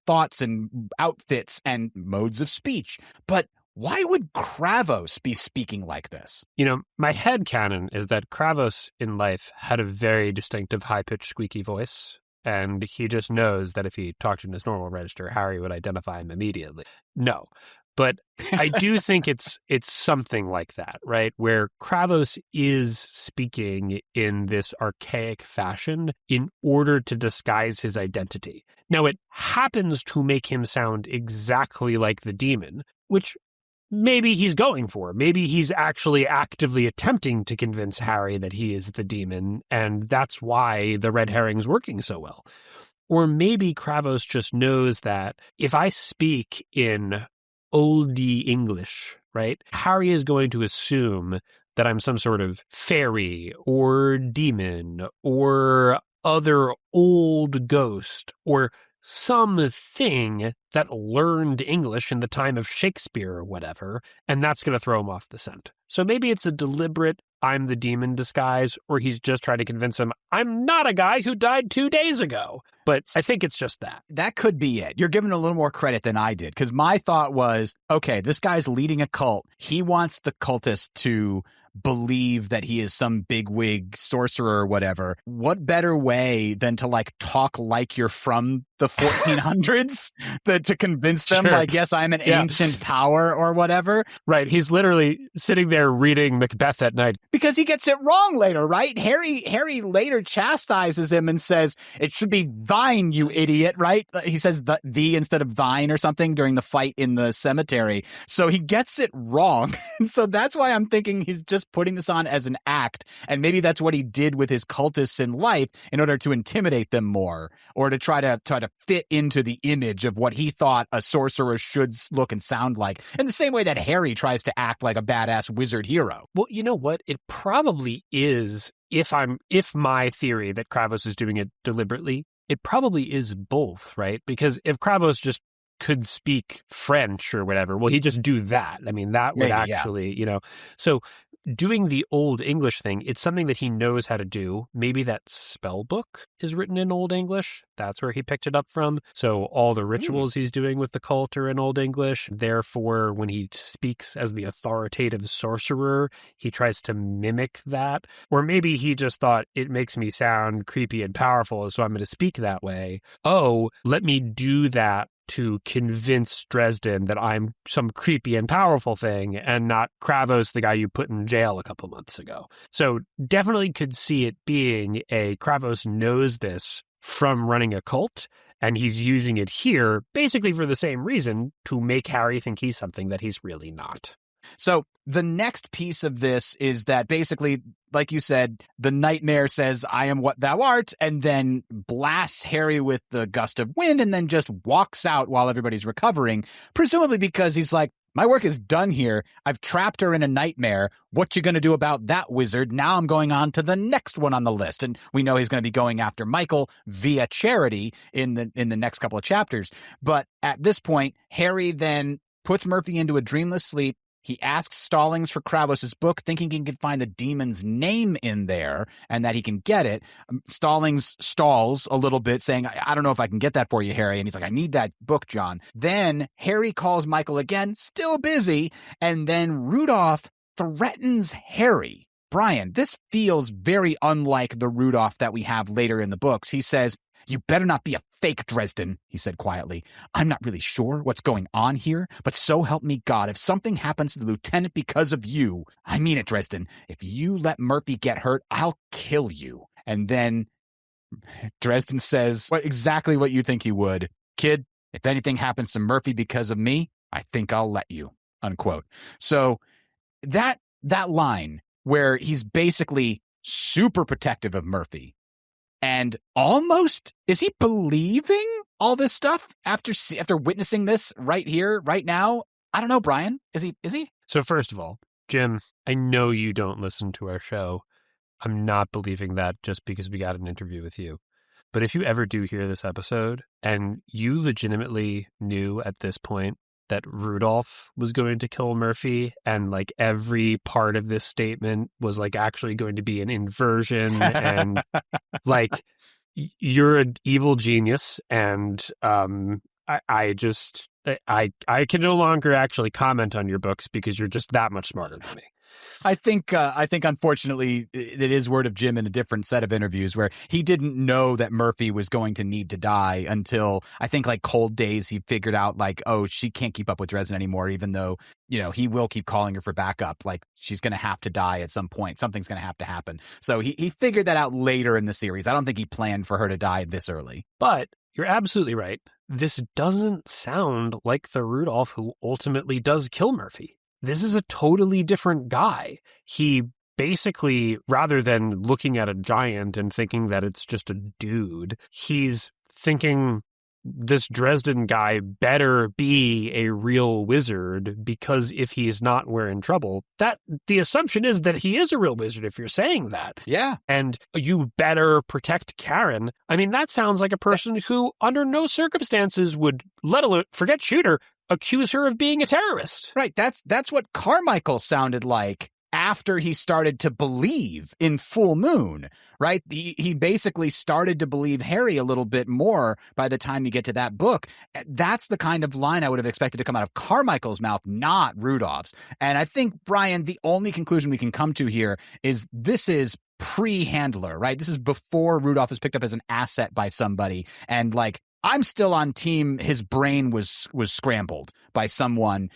Speaker 1: thoughts and outfits and modes of speech. But why would Kravos be speaking like this?
Speaker 2: My headcanon is that Kravos in life had a very distinctive high-pitched squeaky voice, and he just knows that if he talked in his normal register, Harry would identify him immediately. No. But I do think it's something like that, right? Where Kravos is speaking in this archaic fashion in order to disguise his identity. Now, it happens to make him sound exactly like the demon, which maybe he's going for. Maybe he's actually actively attempting to convince Harry that he is the demon, and that's why the red herring's working so well. Or maybe Kravos just knows that if I speak in oldie English, right, Harry is going to assume that I'm some sort of fairy or demon or other old ghost or something that learned English in the time of Shakespeare or whatever, and that's going to throw him off the scent. So maybe it's a deliberate I'm the demon disguise, or he's just trying to convince him I'm not a guy who died 2 days ago. But I think it's just that.
Speaker 1: That could be it. You're giving a little more credit than I did, because my thought was, okay, this guy's leading a cult. He wants the cultists to believe that he is some bigwig sorcerer or whatever. What better way than to talk like you're from the 1400s to convince them,
Speaker 2: Sure.
Speaker 1: yes, I'm an ancient power or whatever.
Speaker 2: Right. He's literally sitting there reading Macbeth at night.
Speaker 1: Because he gets it wrong later, right? Harry later chastises him and says, it should be thine, you idiot, right? He says thee instead of thine or something during the fight in the cemetery. So he gets it wrong. And so that's why I'm thinking he's just putting this on as an act. And maybe that's what he did with his cultists in life in order to intimidate them more, or to try to fit into the image of what he thought a sorcerer should look and sound like, in the same way that Harry tries to act like a badass wizard hero.
Speaker 2: Well, you know what? It probably is, if my theory that Kravos is doing it deliberately, it probably is both, right? Because if Kravos just could speak French or whatever, well, he'd just do that. I mean, that would actually, so doing the old English thing, it's something that he knows how to do. Maybe that spell book is written in Old English. That's where he picked it up from. So all the rituals he's doing with the cult are in Old English. Therefore, when he speaks as the authoritative sorcerer, he tries to mimic that. Or maybe he just thought, it makes me sound creepy and powerful, so I'm going to speak that way. Oh, let me do that to convince Dresden that I'm some creepy and powerful thing and not Kravos, the guy you put in jail a couple months ago. So definitely could see it being a Kravos knows this from running a cult, and he's using it here basically for the same reason, to make Harry think he's something that he's really not.
Speaker 1: So the next piece of this is that basically, like you said, the nightmare says, I am what thou art, and then blasts Harry with the gust of wind and then just walks out while everybody's recovering, presumably because he's like, my work is done here. I've trapped her in a nightmare. What you going to do about that, wizard? Now I'm going on to the next one on the list. And we know he's going to be going after Michael via charity in the next couple of chapters. But at this point, Harry then puts Murphy into a dreamless sleep. He asks Stallings for Kravos' book, thinking he can find the demon's name in there and that he can get it. Stallings stalls a little bit, saying, I don't know if I can get that for you, Harry. And he's like, I need that book, John. Then Harry calls Michael again, still busy, and then Rudolph threatens Harry. Brian, this feels very unlike the Rudolph that we have later in the books. He says, you better not be a fake, Dresden, he said quietly. I'm not really sure what's going on here, but so help me God, if something happens to the lieutenant because of you, I mean it, Dresden, if you let Murphy get hurt, I'll kill you. And then Dresden says exactly what you think he would. Kid, if anything happens to Murphy because of me, I think I'll let you, unquote. So that line where he's basically super protective of Murphy, and almost, is he believing all this stuff after witnessing this right here, right now? I don't know, Brian. Is he?
Speaker 2: So first of all, Jim, I know you don't listen to our show. I'm not believing that just because we got an interview with you. But if you ever do hear this episode and you legitimately knew at this point that Rudolph was going to kill Murphy, and every part of this statement was actually going to be an inversion, and you're an evil genius, and I I can no longer actually comment on your books because you're just that much smarter than me.
Speaker 1: I think unfortunately it is word of Jim in a different set of interviews where he didn't know that Murphy was going to need to die until I think like Cold Days he figured out like, oh, she can't keep up with Dresden anymore, even though, you know, he will keep calling her for backup. Like she's going to have to die at some point. Something's going to have to happen. So he figured that out later in the series. I don't think he planned for her to die this early.
Speaker 2: But you're absolutely right. This doesn't sound like the Rudolph who ultimately does kill Murphy. This is a totally different guy. He basically, rather than looking at a giant and thinking that it's just a dude, he's thinking this Dresden guy better be a real wizard, because if he's not, we're in trouble. That the assumption is that he is a real wizard if you're saying that.
Speaker 1: Yeah.
Speaker 2: And you better protect Karen. I mean, that sounds like a person who under no circumstances would, let alone forget Shooter, accuse her of being a terrorist.
Speaker 1: Right. That's what Carmichael sounded like after he started to believe in Full Moon, right? He basically started to believe Harry a little bit more by the time you get to that book. That's the kind of line I would have expected to come out of Carmichael's mouth, not Rudolph's. And I think, Brian, the only conclusion we can come to here is this is pre-Handler, right? This is before Rudolph is picked up as an asset by somebody. And like, I'm still on team his brain was scrambled by someone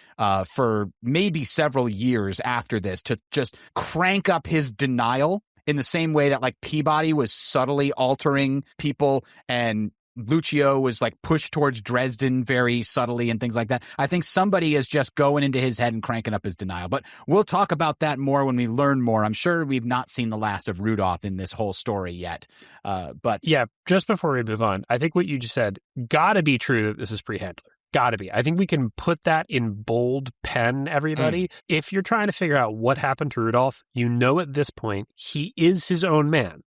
Speaker 1: for maybe several years after this to just crank up his denial in the same way that like Peabody was subtly altering people and Lucio was like pushed towards Dresden very subtly and things like that. I think somebody is just going into his head and cranking up his denial. But we'll talk about that more when we learn more. I'm sure we've not seen the last of Rudolph in this whole story yet. But
Speaker 2: yeah, just before we move on, I think what you just said, gotta be true that this is pre-Handler. Gotta be. I think we can put that in bold pen, everybody. If you're trying to figure out what happened to Rudolph, you know at this point, he is his own man.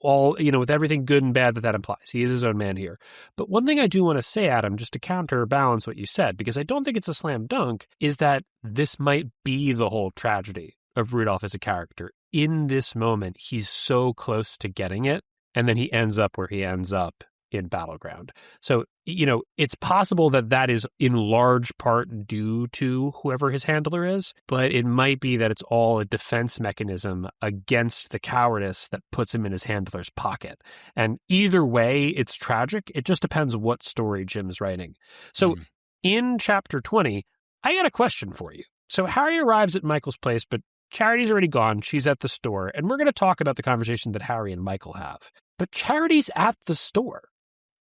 Speaker 2: All, you know, with everything good and bad that implies. He is his own man here. But one thing I do want to say, Adam, just to counterbalance what you said, because I don't think it's a slam dunk, is that this might be the whole tragedy of Rudolph as a character. In this moment, he's so close to getting it, and then he ends up where he ends up in Battleground. So, you know, it's possible that that is in large part due to whoever his handler is, but it might be that it's all a defense mechanism against the cowardice that puts him in his handler's pocket. And either way, it's tragic. It just depends what story Jim's writing. So in chapter 20, I got a question for you. So Harry arrives at Michael's place, but Charity's already gone. She's at the store. And we're going to talk about the conversation that Harry and Michael have. But Charity's at the store.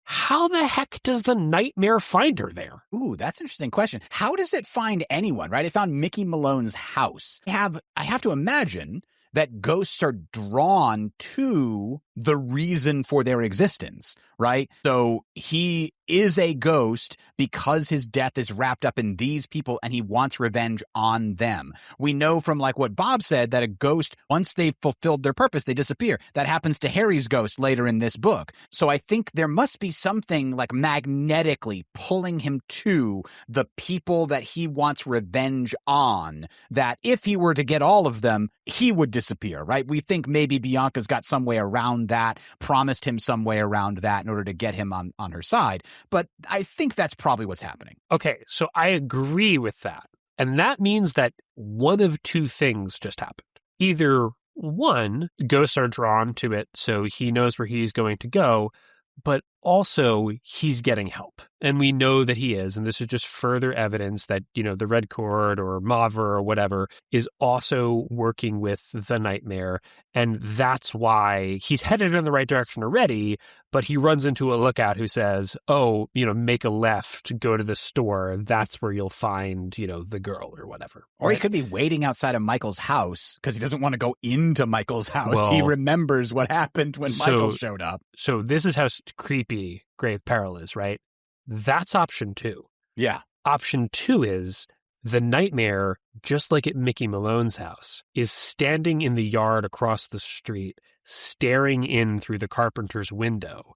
Speaker 2: How the heck does the nightmare find her there?
Speaker 1: Ooh, that's an interesting question. How does it find anyone, right? It found Mickey Malone's house. I have to imagine that ghosts are drawn to the reason for their existence, right? So he is a ghost because his death is wrapped up in these people and he wants revenge on them. We know from like what Bob said that a ghost, once they've fulfilled their purpose, they disappear. That happens to Harry's ghost later in this book. So I think there must be something like magnetically pulling him to the people that he wants revenge on, that if he were to get all of them, he would disappear, right? We think maybe Bianca's got some way around that, promised him some way around that in order to get him on her side. But I think that's probably what's happening.
Speaker 2: Okay, so I agree with that. And that means that one of two things just happened. Either one, ghosts are drawn to it, so he knows where he's going to go, but also he's getting help. And we know that he is, and this is just further evidence that, you know, the Red Cord or Maver or whatever is also working with the nightmare. And that's why he's headed in the right direction already, but he runs into a lookout who says, oh, you know, make a left, go to the store. That's where you'll find, you know, the girl or whatever.
Speaker 1: Or he could be waiting outside of Michael's house because he doesn't want to go into Michael's house. Well, he remembers what happened when Michael showed up.
Speaker 2: So this is how creepy Grave Peril is, right? That's option 2.
Speaker 1: Yeah.
Speaker 2: Option 2 is the nightmare, just like at Mickey Malone's house, is standing in the yard across the street, staring in through the carpenter's window,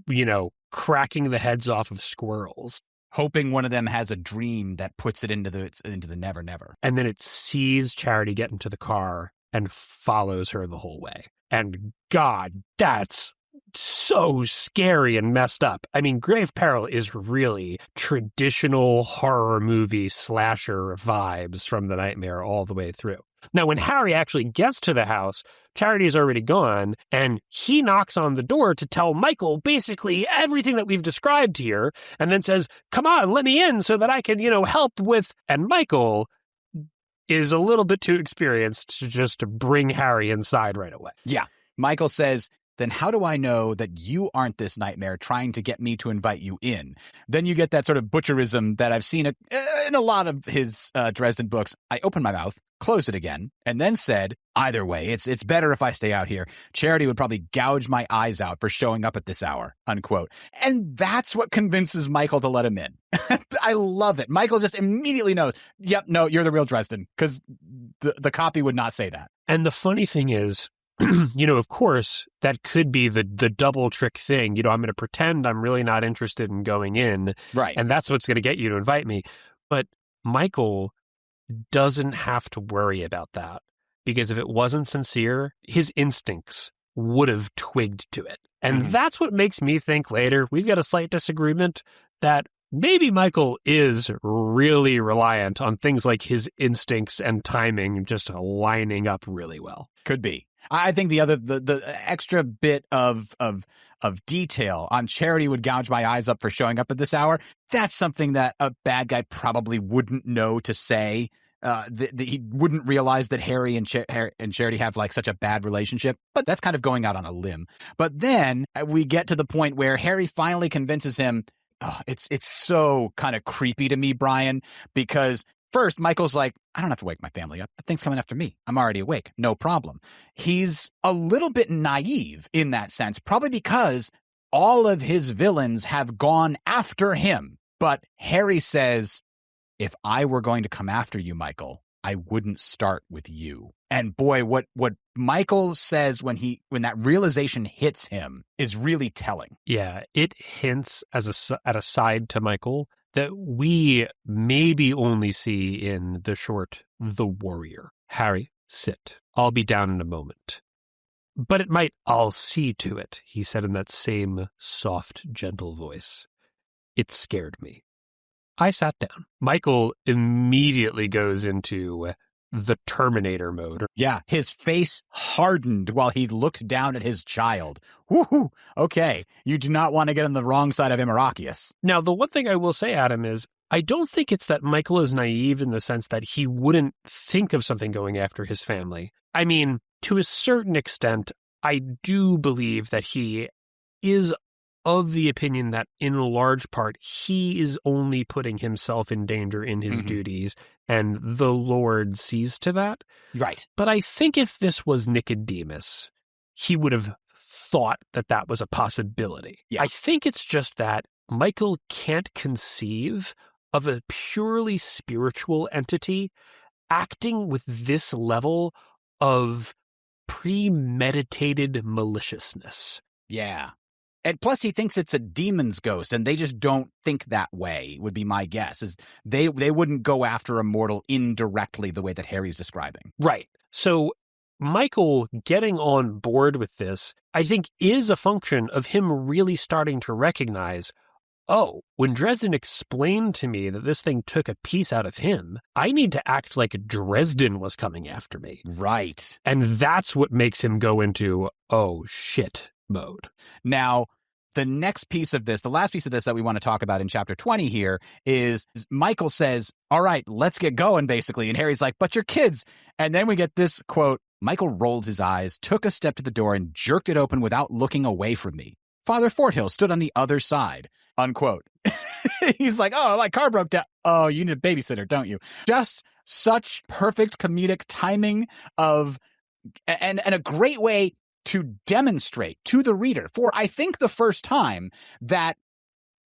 Speaker 2: you know, cracking the heads off of squirrels.
Speaker 1: Hoping one of them has a dream that puts it into the never, never.
Speaker 2: And then it sees Charity get into the car and follows her the whole way. And God, that's so scary and messed up. I mean, Grave Peril is really traditional horror movie slasher vibes from the nightmare all the way through. Now, when Harry actually gets to the house, Charity's already gone, and he knocks on the door to tell Michael basically everything that we've described here, and then says, come on, let me in so that I can, help with... And Michael is a little bit too experienced to just bring Harry inside right away.
Speaker 1: Yeah. Michael says, then how do I know that you aren't this nightmare trying to get me to invite you in? Then you get that sort of butcherism that I've seen in a lot of his Dresden books. I opened my mouth, closed it again, and then said, either way, it's better if I stay out here. Charity would probably gouge my eyes out for showing up at this hour, unquote. And that's what convinces Michael to let him in. I love it. Michael just immediately knows, yep, no, you're the real Dresden, because the copy would not say that.
Speaker 2: And the funny thing is, of course, that could be the double trick thing. I'm going to pretend I'm really not interested in going in.
Speaker 1: Right.
Speaker 2: And that's what's going to get you to invite me. But Michael doesn't have to worry about that, because if it wasn't sincere, his instincts would have twigged to it. And that's what makes me think later, we've got a slight disagreement, that maybe Michael is really reliant on things like his instincts and timing just lining up really well.
Speaker 1: Could be. I think the extra bit of detail on Charity would gouge my eyes up for showing up at this hour, that's something that a bad guy probably wouldn't know to say. That he wouldn't realize that Harry and Charity have like such a bad relationship, but that's kind of going out on a limb. But then we get to the point where Harry finally convinces him. Oh, it's so kind of creepy to me, Brian, because first, Michael's like, I don't have to wake my family up. The thing's coming after me. I'm already awake. No problem. He's a little bit naive in that sense, probably because all of his villains have gone after him. But Harry says, if I were going to come after you, Michael, I wouldn't start with you. And boy, what Michael says when that realization hits him is really telling.
Speaker 2: Yeah, it hints at a side to Michael that we maybe only see in the short The Warrior. Harry, sit. I'll be down in a moment. But it might, I'll see to it, he said in that same soft, gentle voice. It scared me. I sat down. Michael immediately goes into the Terminator mode.
Speaker 1: Yeah, his face hardened while he looked down at his child. Woohoo! Okay, you do not want to get on the wrong side of Imaracius.
Speaker 2: Now, the one thing I will say, Adam, is I don't think it's that Michael is naive in the sense that he wouldn't think of something going after his family. I mean, to a certain extent, I do believe that he is of the opinion that in large part, he is only putting himself in danger in his duties, and the Lord sees to that.
Speaker 1: Right.
Speaker 2: But I think if this was Nicodemus, he would have thought that that was a possibility.
Speaker 1: Yeah.
Speaker 2: I think it's just that Michael can't conceive of a purely spiritual entity acting with this level of premeditated maliciousness.
Speaker 1: Yeah. And plus, he thinks it's a demon's ghost, and they just don't think that way, would be my guess. Is they wouldn't go after a mortal indirectly the way that Harry's describing.
Speaker 2: Right. So Michael getting on board with this, I think, is a function of him really starting to recognize, oh, when Dresden explained to me that this thing took a piece out of him, I need to act like Dresden was coming after me.
Speaker 1: Right.
Speaker 2: And that's what makes him go into, oh, shit mode.
Speaker 1: Now, the next piece of this, the last piece of this that we want to talk about in chapter 20 here is Michael says, all right, let's get going, basically. And Harry's like, but your kids. And then we get this quote, Michael rolled his eyes, took a step to the door, and jerked it open without looking away from me. Father Forthill stood on the other side, unquote. He's like, oh, my car broke down. Oh, you need a babysitter, don't you? Just such perfect comedic timing of, and a great way to demonstrate to the reader for, I think, the first time that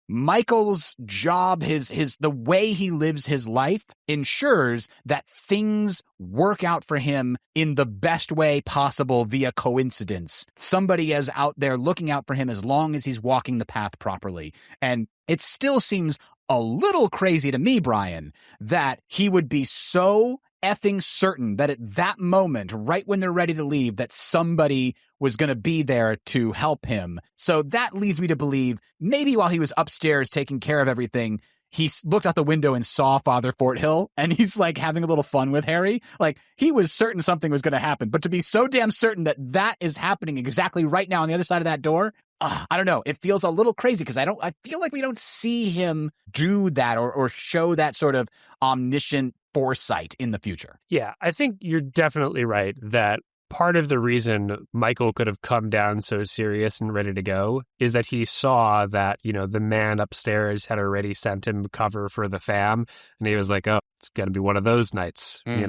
Speaker 1: Michael's job, the way he lives his life ensures that things work out for him in the best way possible via coincidence. Somebody is out there looking out for him as long as he's walking the path properly. And it still seems a little crazy to me, Brian, that he would be so effing certain that at that moment, right when they're ready to leave, that somebody was going to be there to help him. So that leads me to believe maybe while he was upstairs taking care of everything, he looked out the window and saw Father Fort Hill, and he's like having a little fun with Harry. Like, he was certain something was going to happen, but to be so damn certain that that is happening exactly right now on the other side of that door, I don't know. It feels a little crazy because I feel like we don't see him do that or show that sort of omniscient foresight in the future.
Speaker 2: Yeah, I think you're definitely right that part of the reason Michael could have come down so serious and ready to go is that he saw that, the man upstairs had already sent him cover for the fam. And he was like, oh, it's going to be one of those nights, and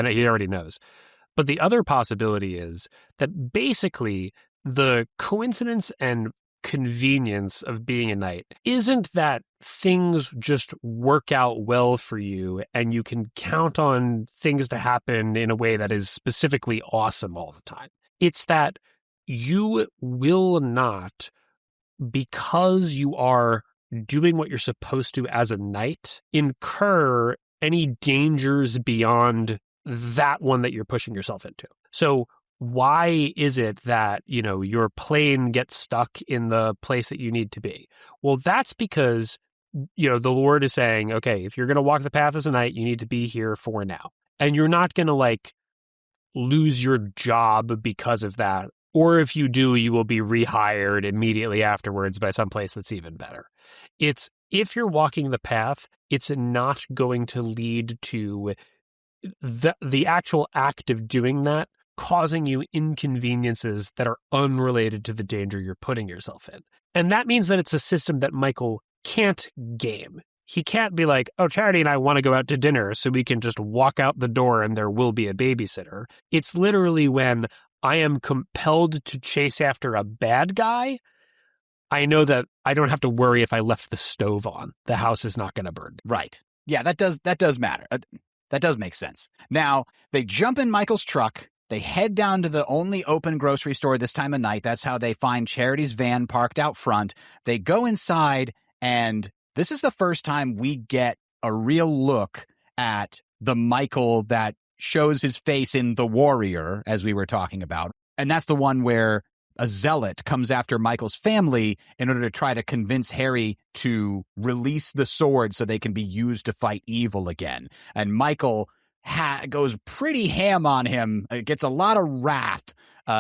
Speaker 2: he already knows. But the other possibility is that basically the coincidence and convenience of being a knight isn't that things just work out well for you and you can count on things to happen in a way that is specifically awesome all the time. It's that you will not, because you are doing what you're supposed to as a knight, incur any dangers beyond that one that you're pushing yourself into. So why is it that, your plane gets stuck in the place that you need to be? Well, that's because, the Lord is saying, okay, if you're going to walk the path as a knight, you need to be here for now. And you're not going to lose your job because of that. Or if you do, you will be rehired immediately afterwards by some place that's even better. If you're walking the path, it's not going to lead to the actual act of doing that causing you inconveniences that are unrelated to the danger you're putting yourself in. And that means that it's a system that Michael can't game. He can't be like, oh, Charity and I want to go out to dinner, so we can just walk out the door and there will be a babysitter. It's literally when I am compelled to chase after a bad guy, I know that I don't have to worry if I left the stove on. The house is not going to burn.
Speaker 1: Right. Yeah, that does matter. That does make sense. Now, they jump in Michael's truck. They head down to the only open grocery store this time of night. That's how they find Charity's van parked out front. They go inside, and this is the first time we get a real look at the Michael that shows his face in The Warrior, as we were talking about. And that's the one where a zealot comes after Michael's family in order to try to convince Harry to release the sword so they can be used to fight evil again. And Michael goes pretty ham on him. It gets a lot of wrath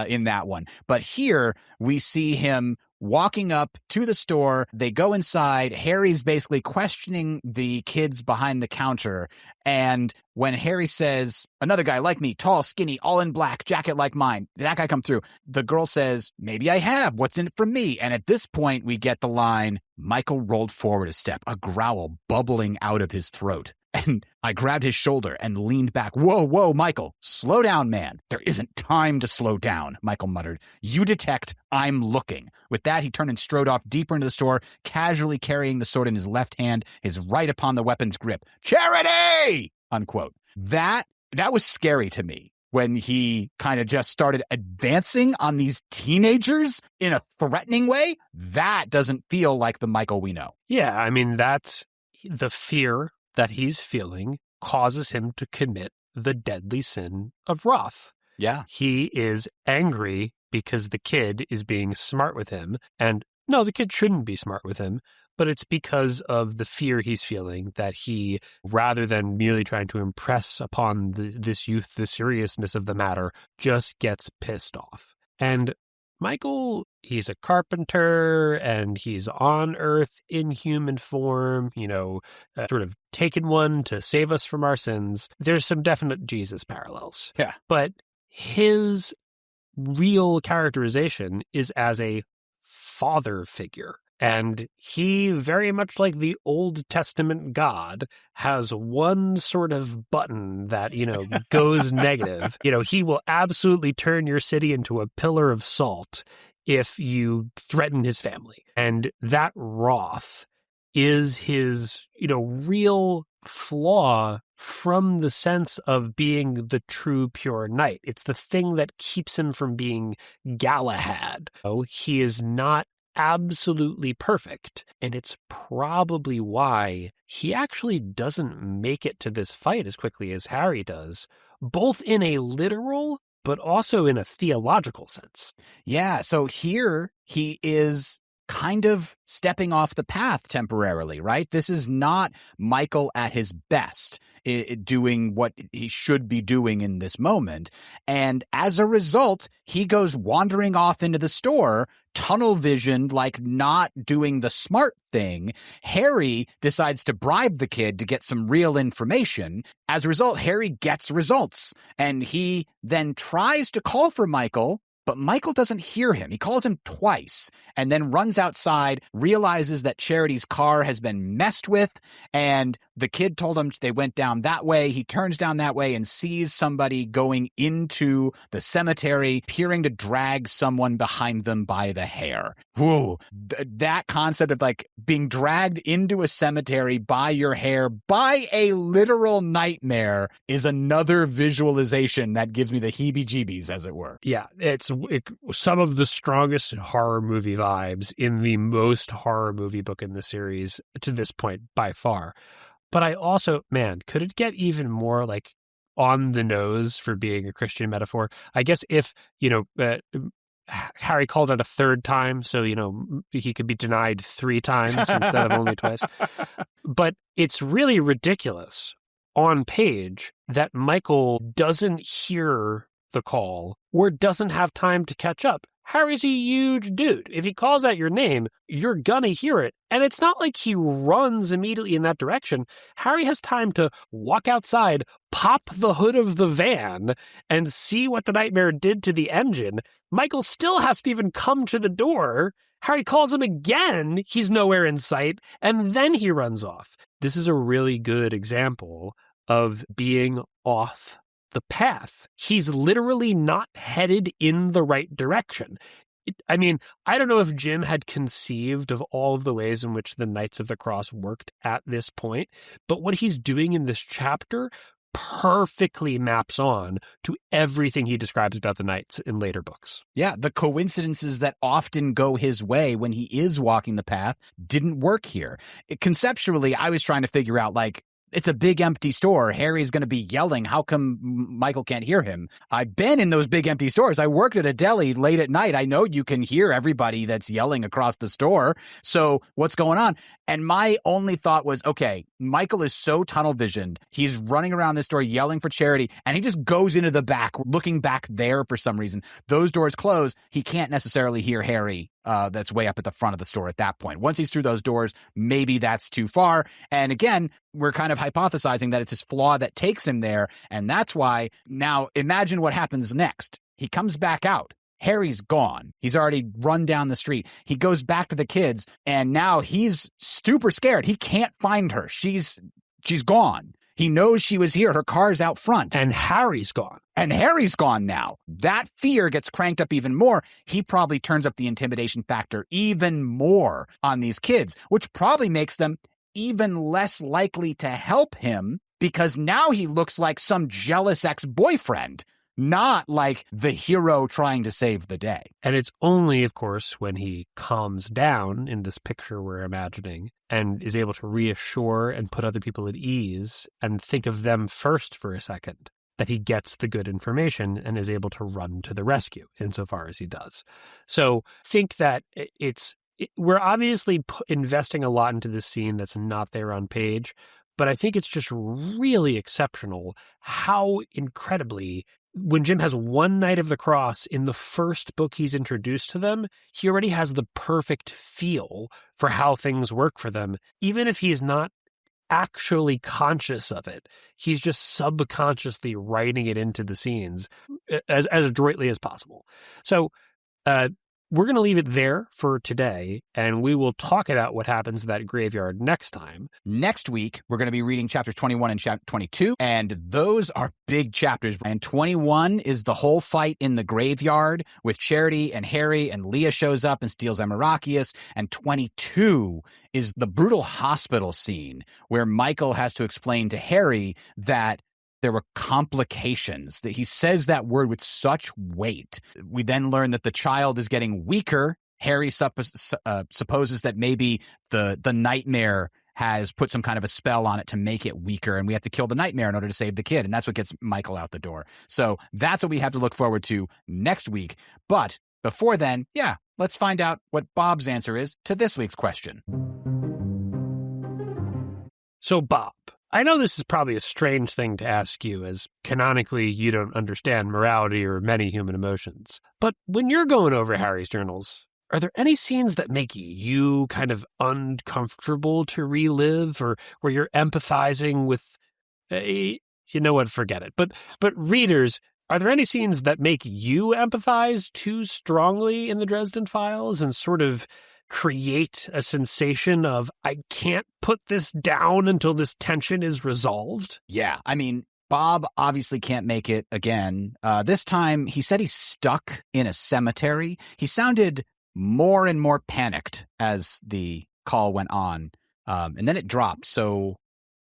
Speaker 1: in that one. But here we see him walking up to the store. They go inside. Harry's basically questioning the kids behind the counter. And when Harry says, another guy like me, tall, skinny, all in black, jacket like mine, did that guy come through? The girl says, maybe I have. What's in it for me? And at this point, we get the line, Michael rolled forward a step, a growl bubbling out of his throat. And I grabbed his shoulder and leaned back. Whoa, Michael, slow down, man. There isn't time to slow down, Michael muttered. You detect, I'm looking. With that, he turned and strode off deeper into the store, casually carrying the sword in his left hand, his right upon the weapon's grip. Charity! Unquote. That was scary to me when he kind of just started advancing on these teenagers in a threatening way. That doesn't feel like the Michael we know.
Speaker 2: Yeah, I mean, that's the fear that he's feeling causes him to commit the deadly sin of wrath.
Speaker 1: Yeah.
Speaker 2: He is angry because the kid is being smart with him. And no, the kid shouldn't be smart with him, but it's because of the fear he's feeling that he, rather than merely trying to impress upon this youth the seriousness of the matter, just gets pissed off. And Michael, he's a carpenter and he's on Earth in human form, sort of taken one to save us from our sins. There's some definite Jesus parallels.
Speaker 1: Yeah.
Speaker 2: But his real characterization is as a father figure. And he, very much like the Old Testament God, has one sort of button that, goes negative. He will absolutely turn your city into a pillar of salt if you threaten his family. And that wrath is his, real flaw from the sense of being the true pure knight. It's the thing that keeps him from being Galahad. He is not absolutely perfect. And it's probably why he actually doesn't make it to this fight as quickly as Harry does, both in a literal but also in a theological sense.
Speaker 1: Yeah, so here he is kind of stepping off the path temporarily, right? This is not Michael at his best, doing what he should be doing in this moment. And as a result, he goes wandering off into the store, tunnel visioned, like not doing the smart thing. Harry decides to bribe the kid to get some real information. As a result, Harry gets results, and he then tries to call for Michael, but Michael doesn't hear him. He calls him twice and then runs outside, realizes that Charity's car has been messed with, and the kid told him they went down that way. He turns down that way and sees somebody going into the cemetery, appearing to drag someone behind them by the hair. Whoa, that concept of like being dragged into a cemetery by your hair by a literal nightmare is another visualization that gives me the heebie-jeebies, as it were.
Speaker 2: Yeah, it's some of the strongest horror movie vibes in the most horror movie book in the series to this point by far. But I also, man, could it get even more like on the nose for being a Christian metaphor? I guess if, Harry called it a third time, so, he could be denied 3 times instead of only twice. But it's really ridiculous on page that Michael doesn't hear the call or doesn't have time to catch up. Harry's a huge dude. If he calls out your name, you're gonna hear it. And it's not like he runs immediately in that direction. Harry has time to walk outside, pop the hood of the van, and see what the nightmare did to the engine. Michael still has to even come to the door. Harry calls him again. He's nowhere in sight. And then he runs off. This is a really good example of being off the path. He's literally not headed in the right direction. I don't know if Jim had conceived of all of the ways in which the Knights of the Cross worked at this point, but what he's doing in this chapter perfectly maps on to everything he describes about the Knights in later books.
Speaker 1: Yeah, the coincidences that often go his way when he is walking the path didn't work here. Conceptually, I was trying to figure out, like, it's a big empty store. Harry's going to be yelling. How come Michael can't hear him? I've been in those big empty stores. I worked at a deli late at night. I know you can hear everybody that's yelling across the store. So what's going on? And my only thought was, okay, Michael is so tunnel visioned. He's running around this store yelling for Charity, and he just goes into the back, looking back there for some reason. Those doors close. He can't necessarily hear Harry that's way up at the front of the store at that point. Once he's through those doors, maybe that's too far. And again, we're kind of hypothesizing that it's his flaw that takes him there. And that's why now imagine what happens next. He comes back out. Harry's gone. He's already run down the street. He goes back to the kids, and now he's super scared. He can't find her. She's gone. He knows she was here. Her car's out front.
Speaker 2: And Harry's gone.
Speaker 1: And Harry's gone now. That fear gets cranked up even more. He probably turns up the intimidation factor even more on these kids, which probably makes them even less likely to help him, because now he looks like some jealous ex-boyfriend, not like the hero trying to save the day.
Speaker 2: And it's only, of course, when he calms down in this picture we're imagining and is able to reassure and put other people at ease and think of them first for a second that he gets the good information and is able to run to the rescue insofar as he does. So think that we're obviously investing a lot into this scene that's not there on page, but I think it's just really exceptional how incredibly, when Jim has one Knight of the Cross in the first book he's introduced to them, he already has the perfect feel for how things work for them, even if he's not actually conscious of it. He's just subconsciously writing it into the scenes as adroitly as possible. So we're going to leave it there for today, and we will talk about what happens to that graveyard next time.
Speaker 1: Next week, we're going to be reading chapters 21 and chapter 22, and those are big chapters. And 21 is the whole fight in the graveyard with Charity and Harry, and Leah shows up and steals Amarachius. And 22 is the brutal hospital scene where Michael has to explain to Harry that there were complications, that he says that word with such weight. We then learn that the child is getting weaker. Harry supposes that maybe the nightmare has put some kind of a spell on it to make it weaker, and we have to kill the nightmare in order to save the kid, and that's what gets Michael out the door. So that's what we have to look forward to next week. But before then, yeah, let's find out what Bob's answer is to this week's question.
Speaker 2: So, Bob, I know this is probably a strange thing to ask you, as canonically you don't understand morality or many human emotions. But when you're going over Harry's journals, are there any scenes that make you kind of uncomfortable to relive, or where you're empathizing with, you know what, forget it. But readers, are there any scenes that make you empathize too strongly in the Dresden Files and sort of create a sensation of, I can't put this down until this tension is resolved?
Speaker 1: Yeah, I mean, Bob obviously can't make it again. This time, he said he's stuck in a cemetery. He sounded more and more panicked as the call went on, and then it dropped. So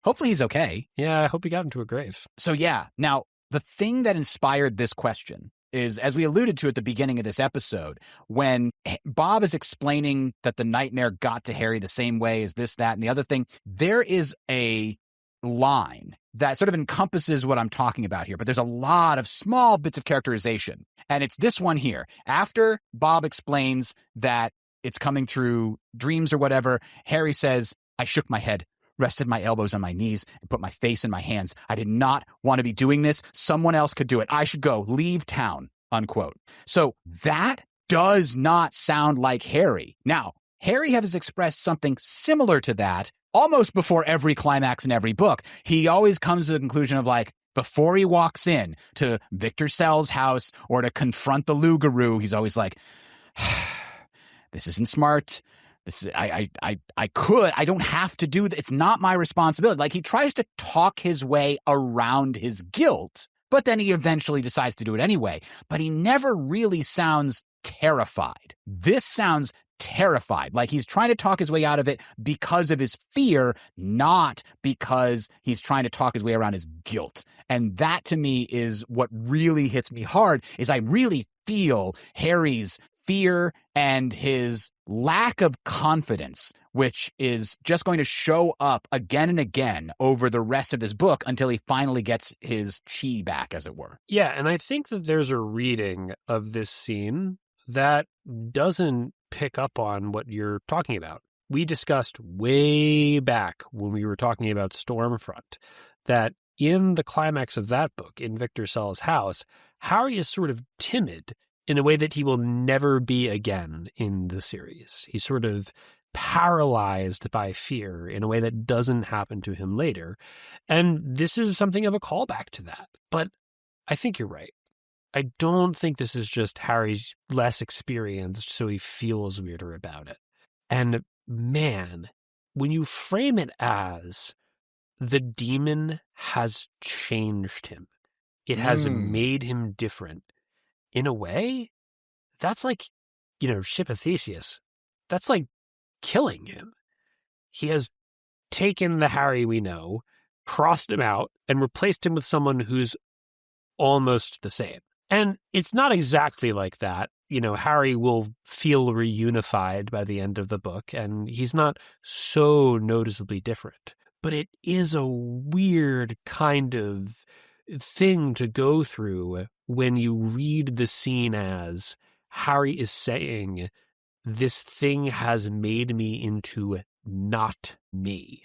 Speaker 1: hopefully he's okay.
Speaker 2: Yeah, I hope he got into a grave.
Speaker 1: So yeah, now the thing that inspired this question is, as we alluded to at the beginning of this episode, when Bob is explaining that the nightmare got to Harry the same way as this, that, and the other thing, there is a line that sort of encompasses what I'm talking about here, but there's a lot of small bits of characterization. And it's this one here. After Bob explains that it's coming through dreams or whatever, Harry says, I shook my head, rested my elbows on my knees, and put my face in my hands. I did not want to be doing this. Someone else could do it. I should go, leave town, unquote. So that does not sound like Harry. Now, Harry has expressed something similar to that almost before every climax in every book. He always comes to the conclusion of, like, before he walks in to Victor Sell's house or to confront the Lugaroo, he's always like, this isn't smart. This is, I don't have to do that. It's not my responsibility. Like, he tries to talk his way around his guilt, but then he eventually decides to do it anyway. But he never really sounds terrified. This sounds terrified, like he's trying to talk his way out of it because of his fear, not because he's trying to talk his way around his guilt. And that, to me, is what really hits me hard, is I really feel Harry's fear and his lack of confidence, which is just going to show up again and again over the rest of this book until he finally gets his chi back, as it were.
Speaker 2: Yeah, and I think that there's a reading of this scene that doesn't pick up on what you're talking about. We discussed way back when we were talking about Stormfront that in the climax of that book, in Victor Sell's house, Harry is sort of timid in a way that he will never be again in the series. He's sort of paralyzed by fear in a way that doesn't happen to him later. And this is something of a callback to that. But I think you're right. I don't think this is just Harry's less experienced, so he feels weirder about it. And man, when you frame it as the demon has changed him, it has made him different, in a way, that's like, Ship of Theseus. That's like killing him. He has taken the Harry we know, crossed him out, and replaced him with someone who's almost the same. And it's not exactly like that. Harry will feel reunified by the end of the book, and he's not so noticeably different. But it is a weird kind of thing to go through when you read the scene as Harry is saying, this thing has made me into not me.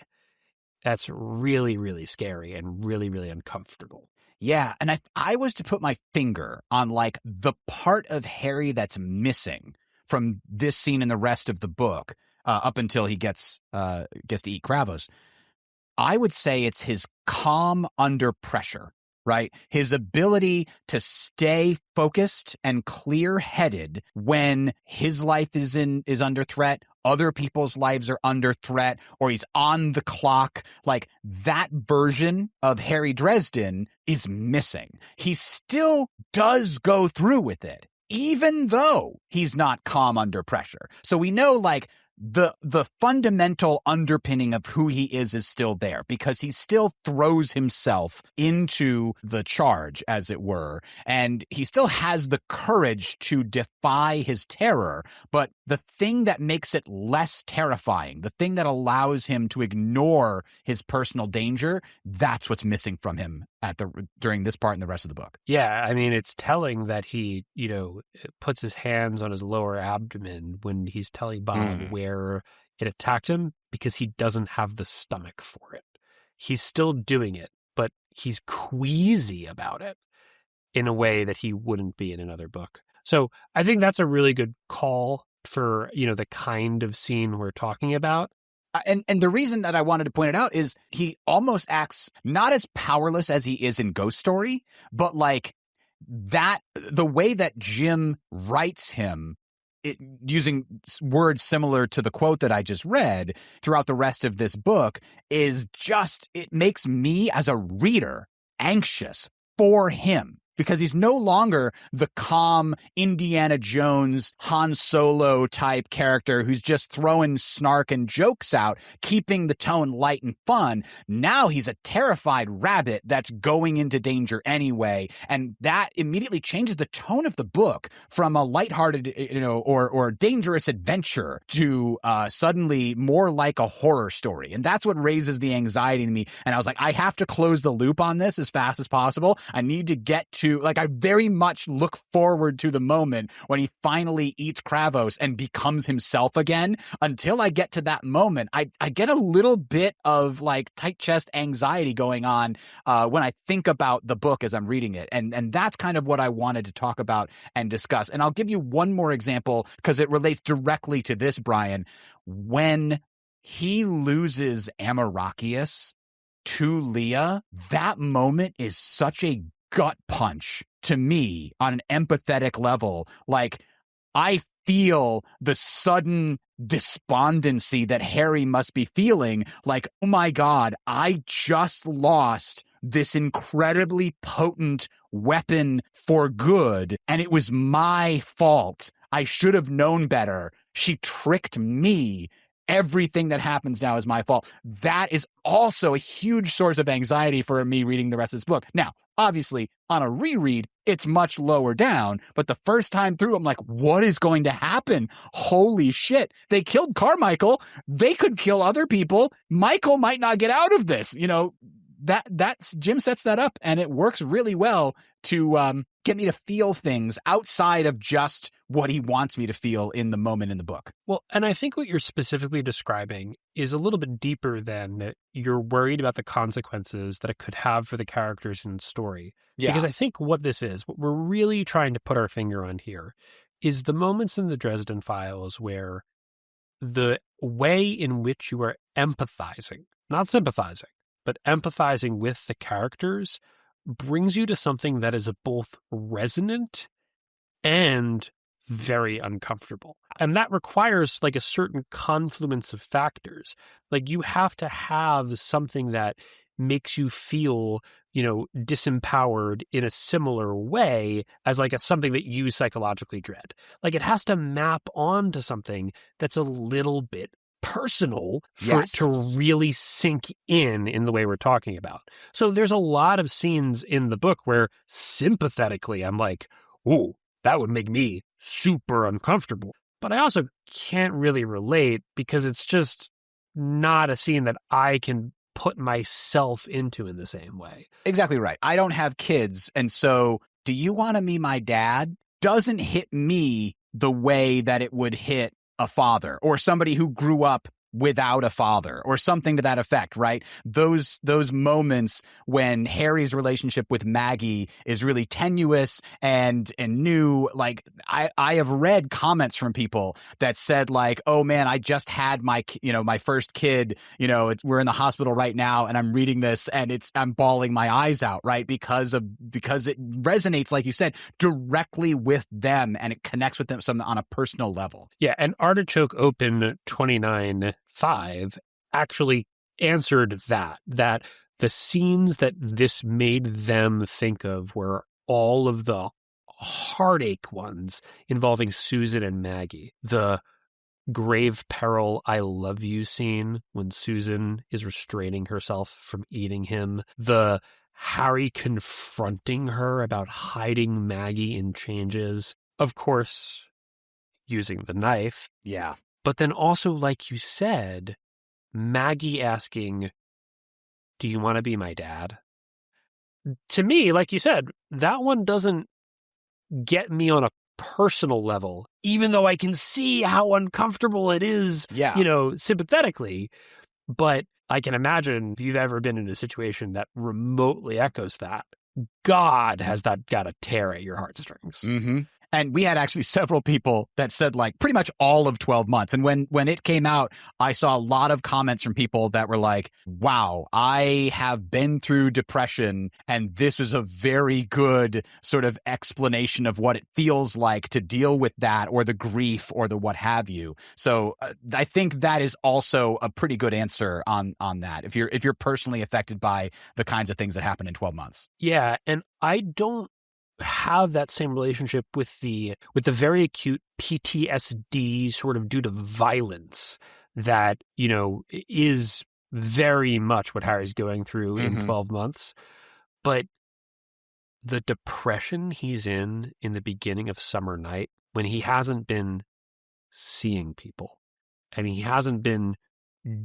Speaker 2: That's really, really scary and really, really uncomfortable.
Speaker 1: Yeah, and if I was to put my finger on, like, the part of Harry that's missing from this scene and the rest of the book, up until he gets to eat Kravos, I would say it's his calm under pressure, right? His ability to stay focused and clear-headed when his life is under threat, other people's lives are under threat, or he's on the clock. Like, that version of Harry Dresden is missing. He still does go through with it, even though he's not calm under pressure. So we know, like, the fundamental underpinning of who he is still there, because he still throws himself into the charge, as it were, and he still has the courage to defy his terror. But the thing that makes it less terrifying, the thing that allows him to ignore his personal danger, that's what's missing from him during this part and the rest of the book.
Speaker 2: Yeah, I mean, it's telling that he, puts his hands on his lower abdomen when he's telling Bob where it attacked him, because he doesn't have the stomach for it. He's still doing it, but he's queasy about it in a way that he wouldn't be in another book. So I think that's a really good call for, the kind of scene we're talking about.
Speaker 1: And the reason that I wanted to point it out is he almost acts not as powerless as he is in Ghost Story, but like that, the way that Jim writes him, using words similar to the quote that I just read throughout the rest of this book, is just, it makes me as a reader anxious for him. Because he's no longer the calm Indiana Jones, Han Solo type character who's just throwing snark and jokes out, keeping the tone light and fun. Now he's a terrified rabbit that's going into danger anyway. And that immediately changes the tone of the book from a lighthearted, or dangerous adventure to suddenly more like a horror story. And that's what raises the anxiety in me. And I was like, I have to close the loop on this as fast as possible. I need to get to, I very much look forward to the moment when he finally eats Kravos and becomes himself again. Until I get to that moment, I get a little bit of like tight chest anxiety going on when I think about the book as I'm reading it. And that's kind of what I wanted to talk about and discuss. And I'll give you one more example because it relates directly to this, Brian. When he loses Amarachius to Leah, that moment is such a gut punch to me on an empathetic level. Like, I feel the sudden despondency that Harry must be feeling. Like, oh my God, I just lost this incredibly potent weapon for good, and it was my fault. I should have known better. She tricked me. Everything that happens now is my fault. That is also a huge source of anxiety for me reading the rest of this book. Now, obviously, on a reread, it's much lower down, but the first time through, I'm like, what is going to happen? Holy shit. They killed Carmichael. They could kill other people. Michael might not get out of this. That's Jim sets that up, and it works really well to get me to feel things outside of just what he wants me to feel in the moment in the book.
Speaker 2: Well, and I think what you're specifically describing is a little bit deeper than you're worried about the consequences that it could have for the characters in the story.
Speaker 1: Yeah.
Speaker 2: Because I think what we're really trying to put our finger on here, is the moments in the Dresden Files where the way in which you are empathizing, not sympathizing, but empathizing with the characters brings you to something that is both resonant and very uncomfortable. And that requires like a certain confluence of factors. Like, you have to have something that makes you feel, disempowered in a similar way as like something that you psychologically dread. Like, it has to map onto something that's a little bit personal for it to really sink in the way we're talking about. So there's a lot of scenes in the book where sympathetically I'm like, ooh, that would make me super uncomfortable. But I also can't really relate because it's just not a scene that I can put myself into in the same way.
Speaker 1: Exactly right. I don't have kids. And so, do you want to be my dad? Doesn't hit me the way that it would hit a father or somebody who grew up without a father or something to that effect, right? Those moments when Harry's relationship with Maggie is really tenuous and new. Like, I have read comments from people that said like, oh man, I just had my first kid, we're in the hospital right now and I'm reading this and I'm bawling my eyes out, right? Because it resonates, like you said, directly with them and it connects with them on a personal level.
Speaker 2: Yeah. And Artichoke Open 29.5 actually answered that the scenes that this made them think of were all of the heartache ones involving Susan and Maggie, the grave peril, I love you scene when Susan is restraining herself from eating him. The Harry confronting her about hiding Maggie in changes. Of course, using the knife.
Speaker 1: Yeah.
Speaker 2: But then also, like you said, Maggie asking, do you want to be my dad? To me, like you said, that one doesn't get me on a personal level, even though I can see how uncomfortable it is, sympathetically. But I can imagine if you've ever been in a situation that remotely echoes that, God, has that got to tear at your heartstrings.
Speaker 1: Mm-hmm. And we had actually several people that said like pretty much all of 12 months. And when it came out, I saw a lot of comments from people that were like, wow, I have been through depression and this is a very good sort of explanation of what it feels like to deal with that or the grief or the what have you. So I think that is also a pretty good answer on that. If you're personally affected by the kinds of things that happen in 12 months.
Speaker 2: Yeah. And I don't have that same relationship with the very acute PTSD sort of due to violence that, is very much what Harry's going through in 12 months. But the depression he's in the beginning of Summer Night, when he hasn't been seeing people and he hasn't been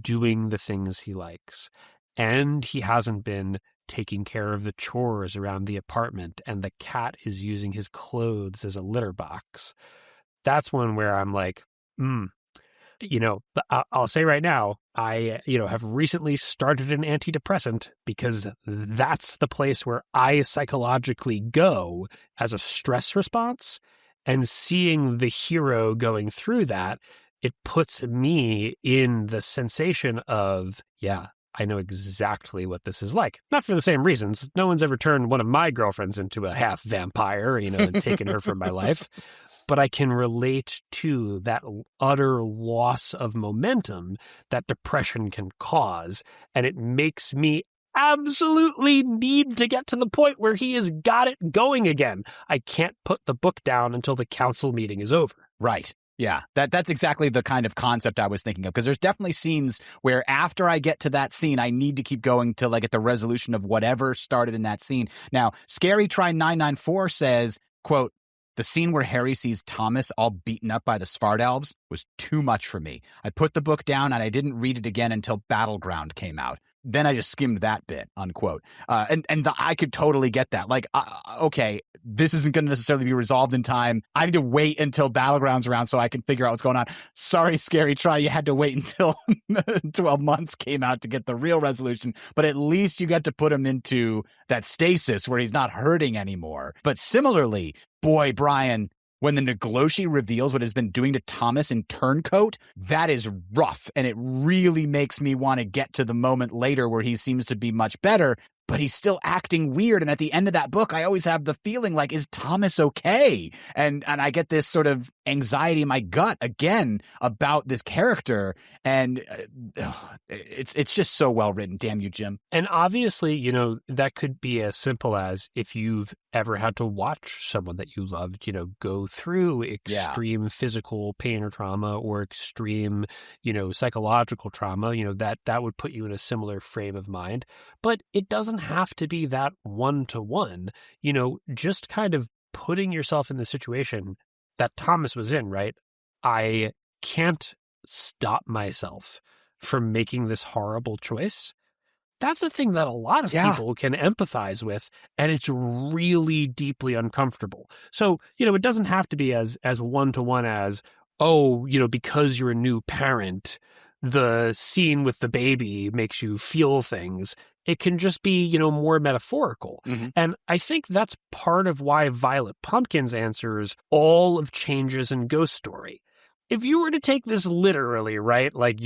Speaker 2: doing the things he likes and he hasn't been taking care of the chores around the apartment, and the cat is using his clothes as a litter box. That's one where I'm like, I'll say right now, I, have recently started an antidepressant because that's the place where I psychologically go as a stress response, and seeing the hero going through that, it puts me in the sensation of, I know exactly what this is like. Not for the same reasons. No one's ever turned one of my girlfriends into a half vampire, and taken her from my life. But I can relate to that utter loss of momentum that depression can cause. And it makes me absolutely need to get to the point where he has got it going again. I can't put the book down until the council meeting is over.
Speaker 1: Right. Yeah, that's exactly the kind of concept I was thinking of, because there's definitely scenes where after I get to that scene, I need to keep going to like at the resolution of whatever started in that scene. Now, Scary Try 994 says, quote, the scene where Harry sees Thomas all beaten up by the Svart Elves was too much for me. I put the book down and I didn't read it again until Battleground came out. Then I just skimmed that bit, unquote. I could totally get that. Like, okay, this isn't going to necessarily be resolved in time. I need to wait until Battleground's around so I can figure out what's going on. Sorry, Scary Try, you had to wait until 12 months came out to get the real resolution. But at least you got to put him into that stasis where he's not hurting anymore. But similarly, boy, Brian, when the Nagloshi reveals what it's been doing to Thomas in Turncoat, that is rough. And it really makes me want to get to the moment later where he seems to be much better, but he's still acting weird. And at the end of that book, I always have the feeling like, is Thomas okay? And I get this sort of anxiety in my gut again about this character. And it's just so well written. Damn you, Jim.
Speaker 2: And obviously, that could be as simple as if you've ever had to watch someone that you loved, go through extreme physical pain or trauma, or extreme, psychological trauma, that would put you in a similar frame of mind. But it doesn't have to be that one-to-one, just kind of putting yourself in the situation that Thomas was in, right? I can't stop myself from making this horrible choice. That's a thing that a lot of people can empathize with, and it's really deeply uncomfortable. So, it doesn't have to be as one-to-one as, because you're a new parent, the scene with the baby makes you feel things. It can just be, more metaphorical.
Speaker 1: Mm-hmm.
Speaker 2: And I think that's part of why Violet Pumpkins answers all of Changes in Ghost Story. If you were to take this literally, right, like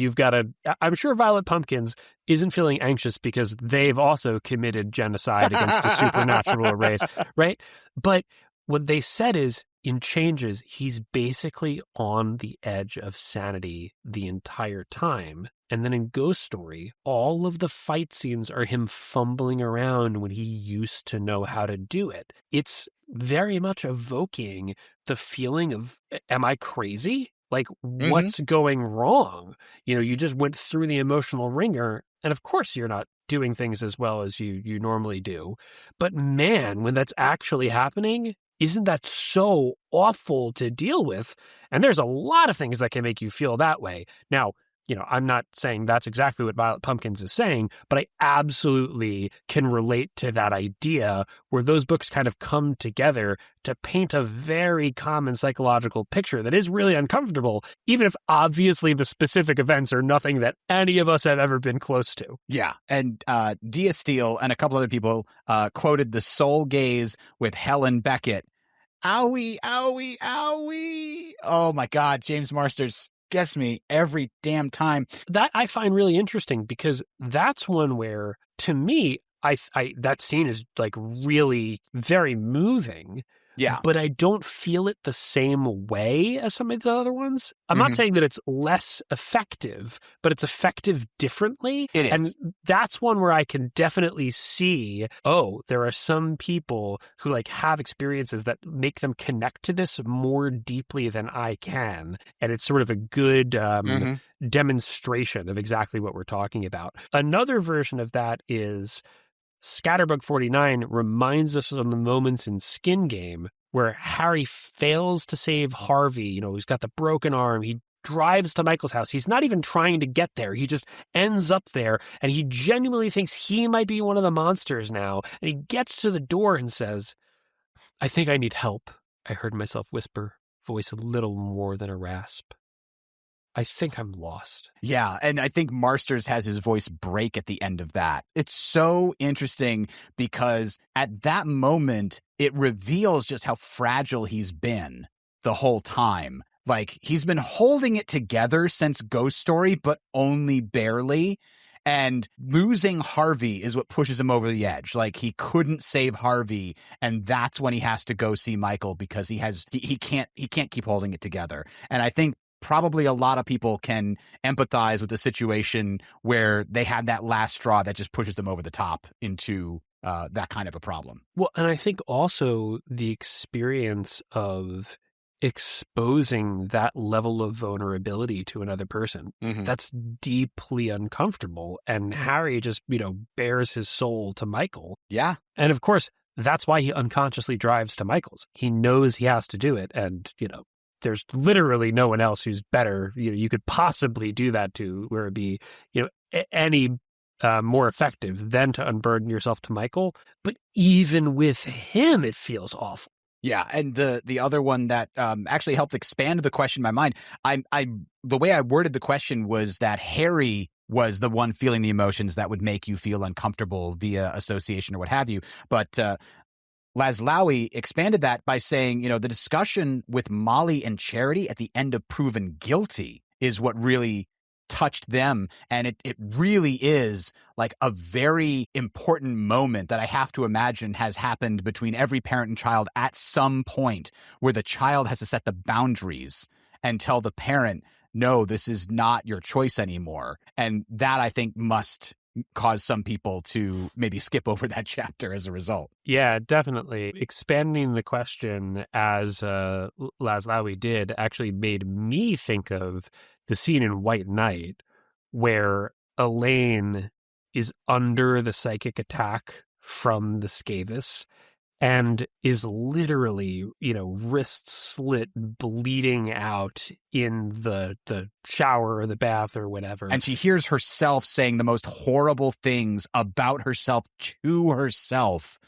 Speaker 2: I'm sure Violet Pumpkins isn't feeling anxious because they've also committed genocide against a supernatural race, right? But what they said is, in Changes, he's basically on the edge of sanity the entire time. And then in Ghost Story, all of the fight scenes are him fumbling around when he used to know how to do it. It's very much evoking the feeling of, am I crazy? Like,
Speaker 1: Mm-hmm.
Speaker 2: what's going wrong? You just went through the emotional ringer, and of course you're not doing things as well as you normally do. But man, when that's actually happening, isn't that so awful to deal with? And there's a lot of things that can make you feel that way. Now, I'm not saying that's exactly what Violet Pumpkins is saying, but I absolutely can relate to that idea where those books kind of come together to paint a very common psychological picture that is really uncomfortable, even if obviously the specific events are nothing that any of us have ever been close to.
Speaker 1: Yeah. And Dia Steele and a couple other people quoted the soul gaze with Helen Beckett. Owie, owie, owie. Oh my God, James Marsters gets me every damn time.
Speaker 2: That I find really interesting because that's one where, to me, I that scene is like really very moving.
Speaker 1: Yeah.
Speaker 2: But I don't feel it the same way as some of the other ones. I'm not saying that it's less effective, but it's effective differently.
Speaker 1: It is.
Speaker 2: And that's one where I can definitely see, there are some people who like have experiences that make them connect to this more deeply than I can. And it's sort of a good demonstration of exactly what we're talking about. Another version of that is Scatterbug 49 reminds us of the moments in Skin Game where Harry fails to save Harvey. He's got the broken arm. He drives to Michael's house. He's not even trying to get there. He just ends up there, and he genuinely thinks he might be one of the monsters now. And he gets to the door and says, "I think I need help." I heard myself whisper, voice a little more than a rasp. I think I'm lost.
Speaker 1: Yeah, and I think Marsters has his voice break at the end of that. It's so interesting because at that moment, it reveals just how fragile he's been the whole time. Like, he's been holding it together since Ghost Story, but only barely. And losing Harvey is what pushes him over the edge. Like, he couldn't save Harvey, and that's when he has to go see Michael because he can't keep holding it together. And I think probably a lot of people can empathize with the situation where they had that last straw that just pushes them over the top into that kind of a problem.
Speaker 2: Well, and I think also the experience of exposing that level of vulnerability to another person, that's deeply uncomfortable. And Harry just, bears his soul to Michael.
Speaker 1: Yeah.
Speaker 2: And of course, that's why he unconsciously drives to Michael's. He knows he has to do it. And, there's literally no one else who's better. You could possibly do that to, where it'd be, any more effective than to unburden yourself to Michael. But even with him, it feels awful.
Speaker 1: Yeah, and the other one that actually helped expand the question in my mind, the way I worded the question was that Harry was the one feeling the emotions that would make you feel uncomfortable via association or what have you. But Laszlowy expanded that by saying, the discussion with Molly and Charity at the end of Proven Guilty is what really touched them. And it really is like a very important moment that I have to imagine has happened between every parent and child at some point where the child has to set the boundaries and tell the parent, no, this is not your choice anymore. And that, I think, must cause some people to maybe skip over that chapter as a result.
Speaker 2: Yeah, definitely. Expanding the question as Laszlowy did actually made me think of the scene in White Knight where Elaine is under the psychic attack from the Scathus and is literally, wrist slit, bleeding out in the shower or the bath or whatever.
Speaker 1: And she hears herself saying the most horrible things about herself to herself.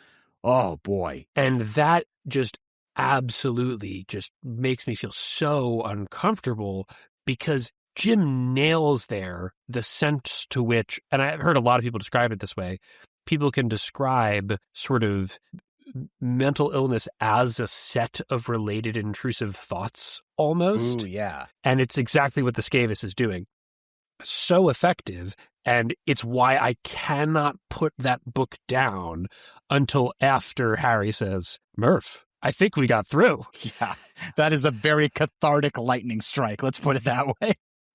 Speaker 1: Oh, boy.
Speaker 2: And that just absolutely just makes me feel so uncomfortable because Jim nails there the sense to which, and I've heard a lot of people describe it this way, people can describe sort of mental illness as a set of related intrusive thoughts almost.
Speaker 1: Ooh, yeah.
Speaker 2: And it's exactly what the Scathus is doing. So effective. And it's why I cannot put that book down until after Harry says, Murph, I think we got through.
Speaker 1: Yeah, that is a very cathartic lightning strike. Let's put it that way.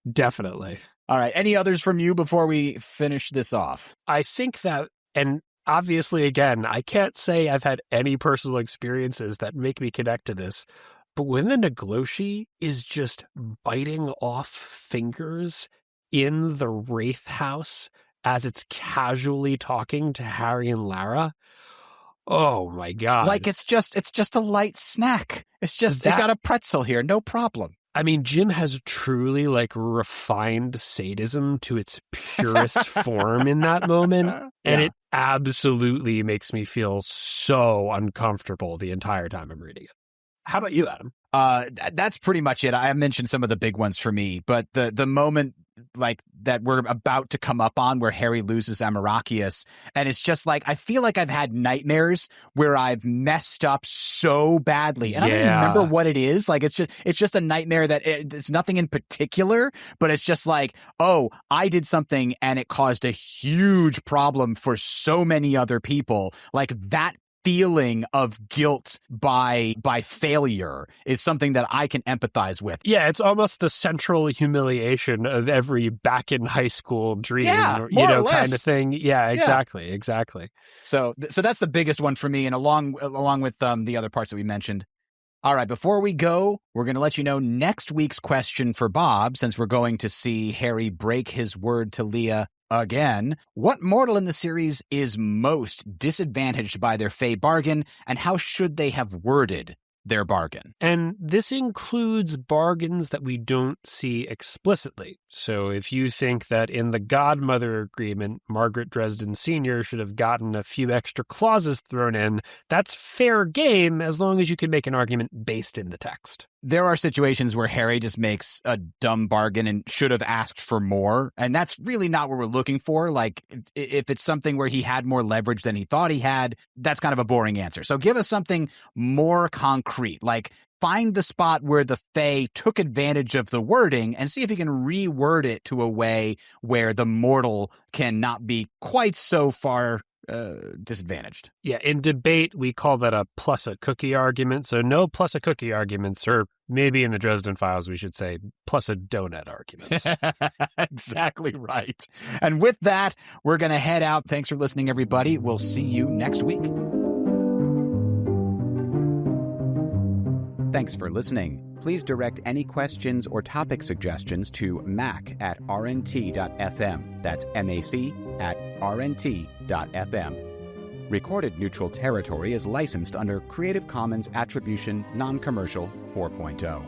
Speaker 2: Definitely.
Speaker 1: All right. Any others from you before we finish this off?
Speaker 2: I think that, and obviously, again, I can't say I've had any personal experiences that make me connect to this, But when the Nagloshi is just biting off fingers in the Wraith house as it's casually talking to Harry and Lara, oh my God.
Speaker 1: Like it's just a light snack. It's just, they got a pretzel here, no problem.
Speaker 2: I mean, Jim has truly like refined sadism to its purest form in that moment. And it absolutely makes me feel so uncomfortable the entire time I'm reading it. How about you, Adam?
Speaker 1: That's pretty much it. I mentioned some of the big ones for me, but the moment like that we're about to come up on where Harry loses Amarachius, and it's just like, I feel like I've had nightmares where I've messed up so badly, and I don't even remember what it is. Like it's just a nightmare that it's nothing in particular, but it's just like, oh, I did something and it caused a huge problem for so many other people. Like that feeling of guilt by failure is something that I can empathize with.
Speaker 2: Yeah, it's almost the central humiliation of every back in high school dream,
Speaker 1: or
Speaker 2: kind of thing. Yeah, exactly.
Speaker 1: So that's the biggest one for me, and along with the other parts that we mentioned. All right, before we go, we're going to let you know next week's question for Bob, since we're going to see Harry break his word to Leah again. What mortal in the series is most disadvantaged by their Fey bargain, and how should they have worded their bargain?
Speaker 2: And this includes bargains that we don't see explicitly. So if you think that in the Godmother agreement, Margaret Dresden Sr. should have gotten a few extra clauses thrown in, that's fair game as long as you can make an argument based in the text.
Speaker 1: There are situations where Harry just makes a dumb bargain and should have asked for more, and that's really not what we're looking for. Like, if it's something where he had more leverage than he thought he had, that's kind of a boring answer. So give us something more concrete, like find the spot where the Fae took advantage of the wording and see if you can reword it to a way where the mortal can not be quite so far disadvantaged.
Speaker 2: Yeah, in debate, we call that a plus a cookie argument. So no plus a cookie arguments, or maybe in the Dresden Files, we should say plus a donut arguments.
Speaker 1: Exactly right. And with that, we're going to head out. Thanks for listening, everybody. We'll see you next week. Thanks for listening. Please direct any questions or topic suggestions to mac@rnt.fm. That's mac@rnt.fm. Recorded Neutral Territory is licensed under Creative Commons Attribution Non-Commercial 4.0.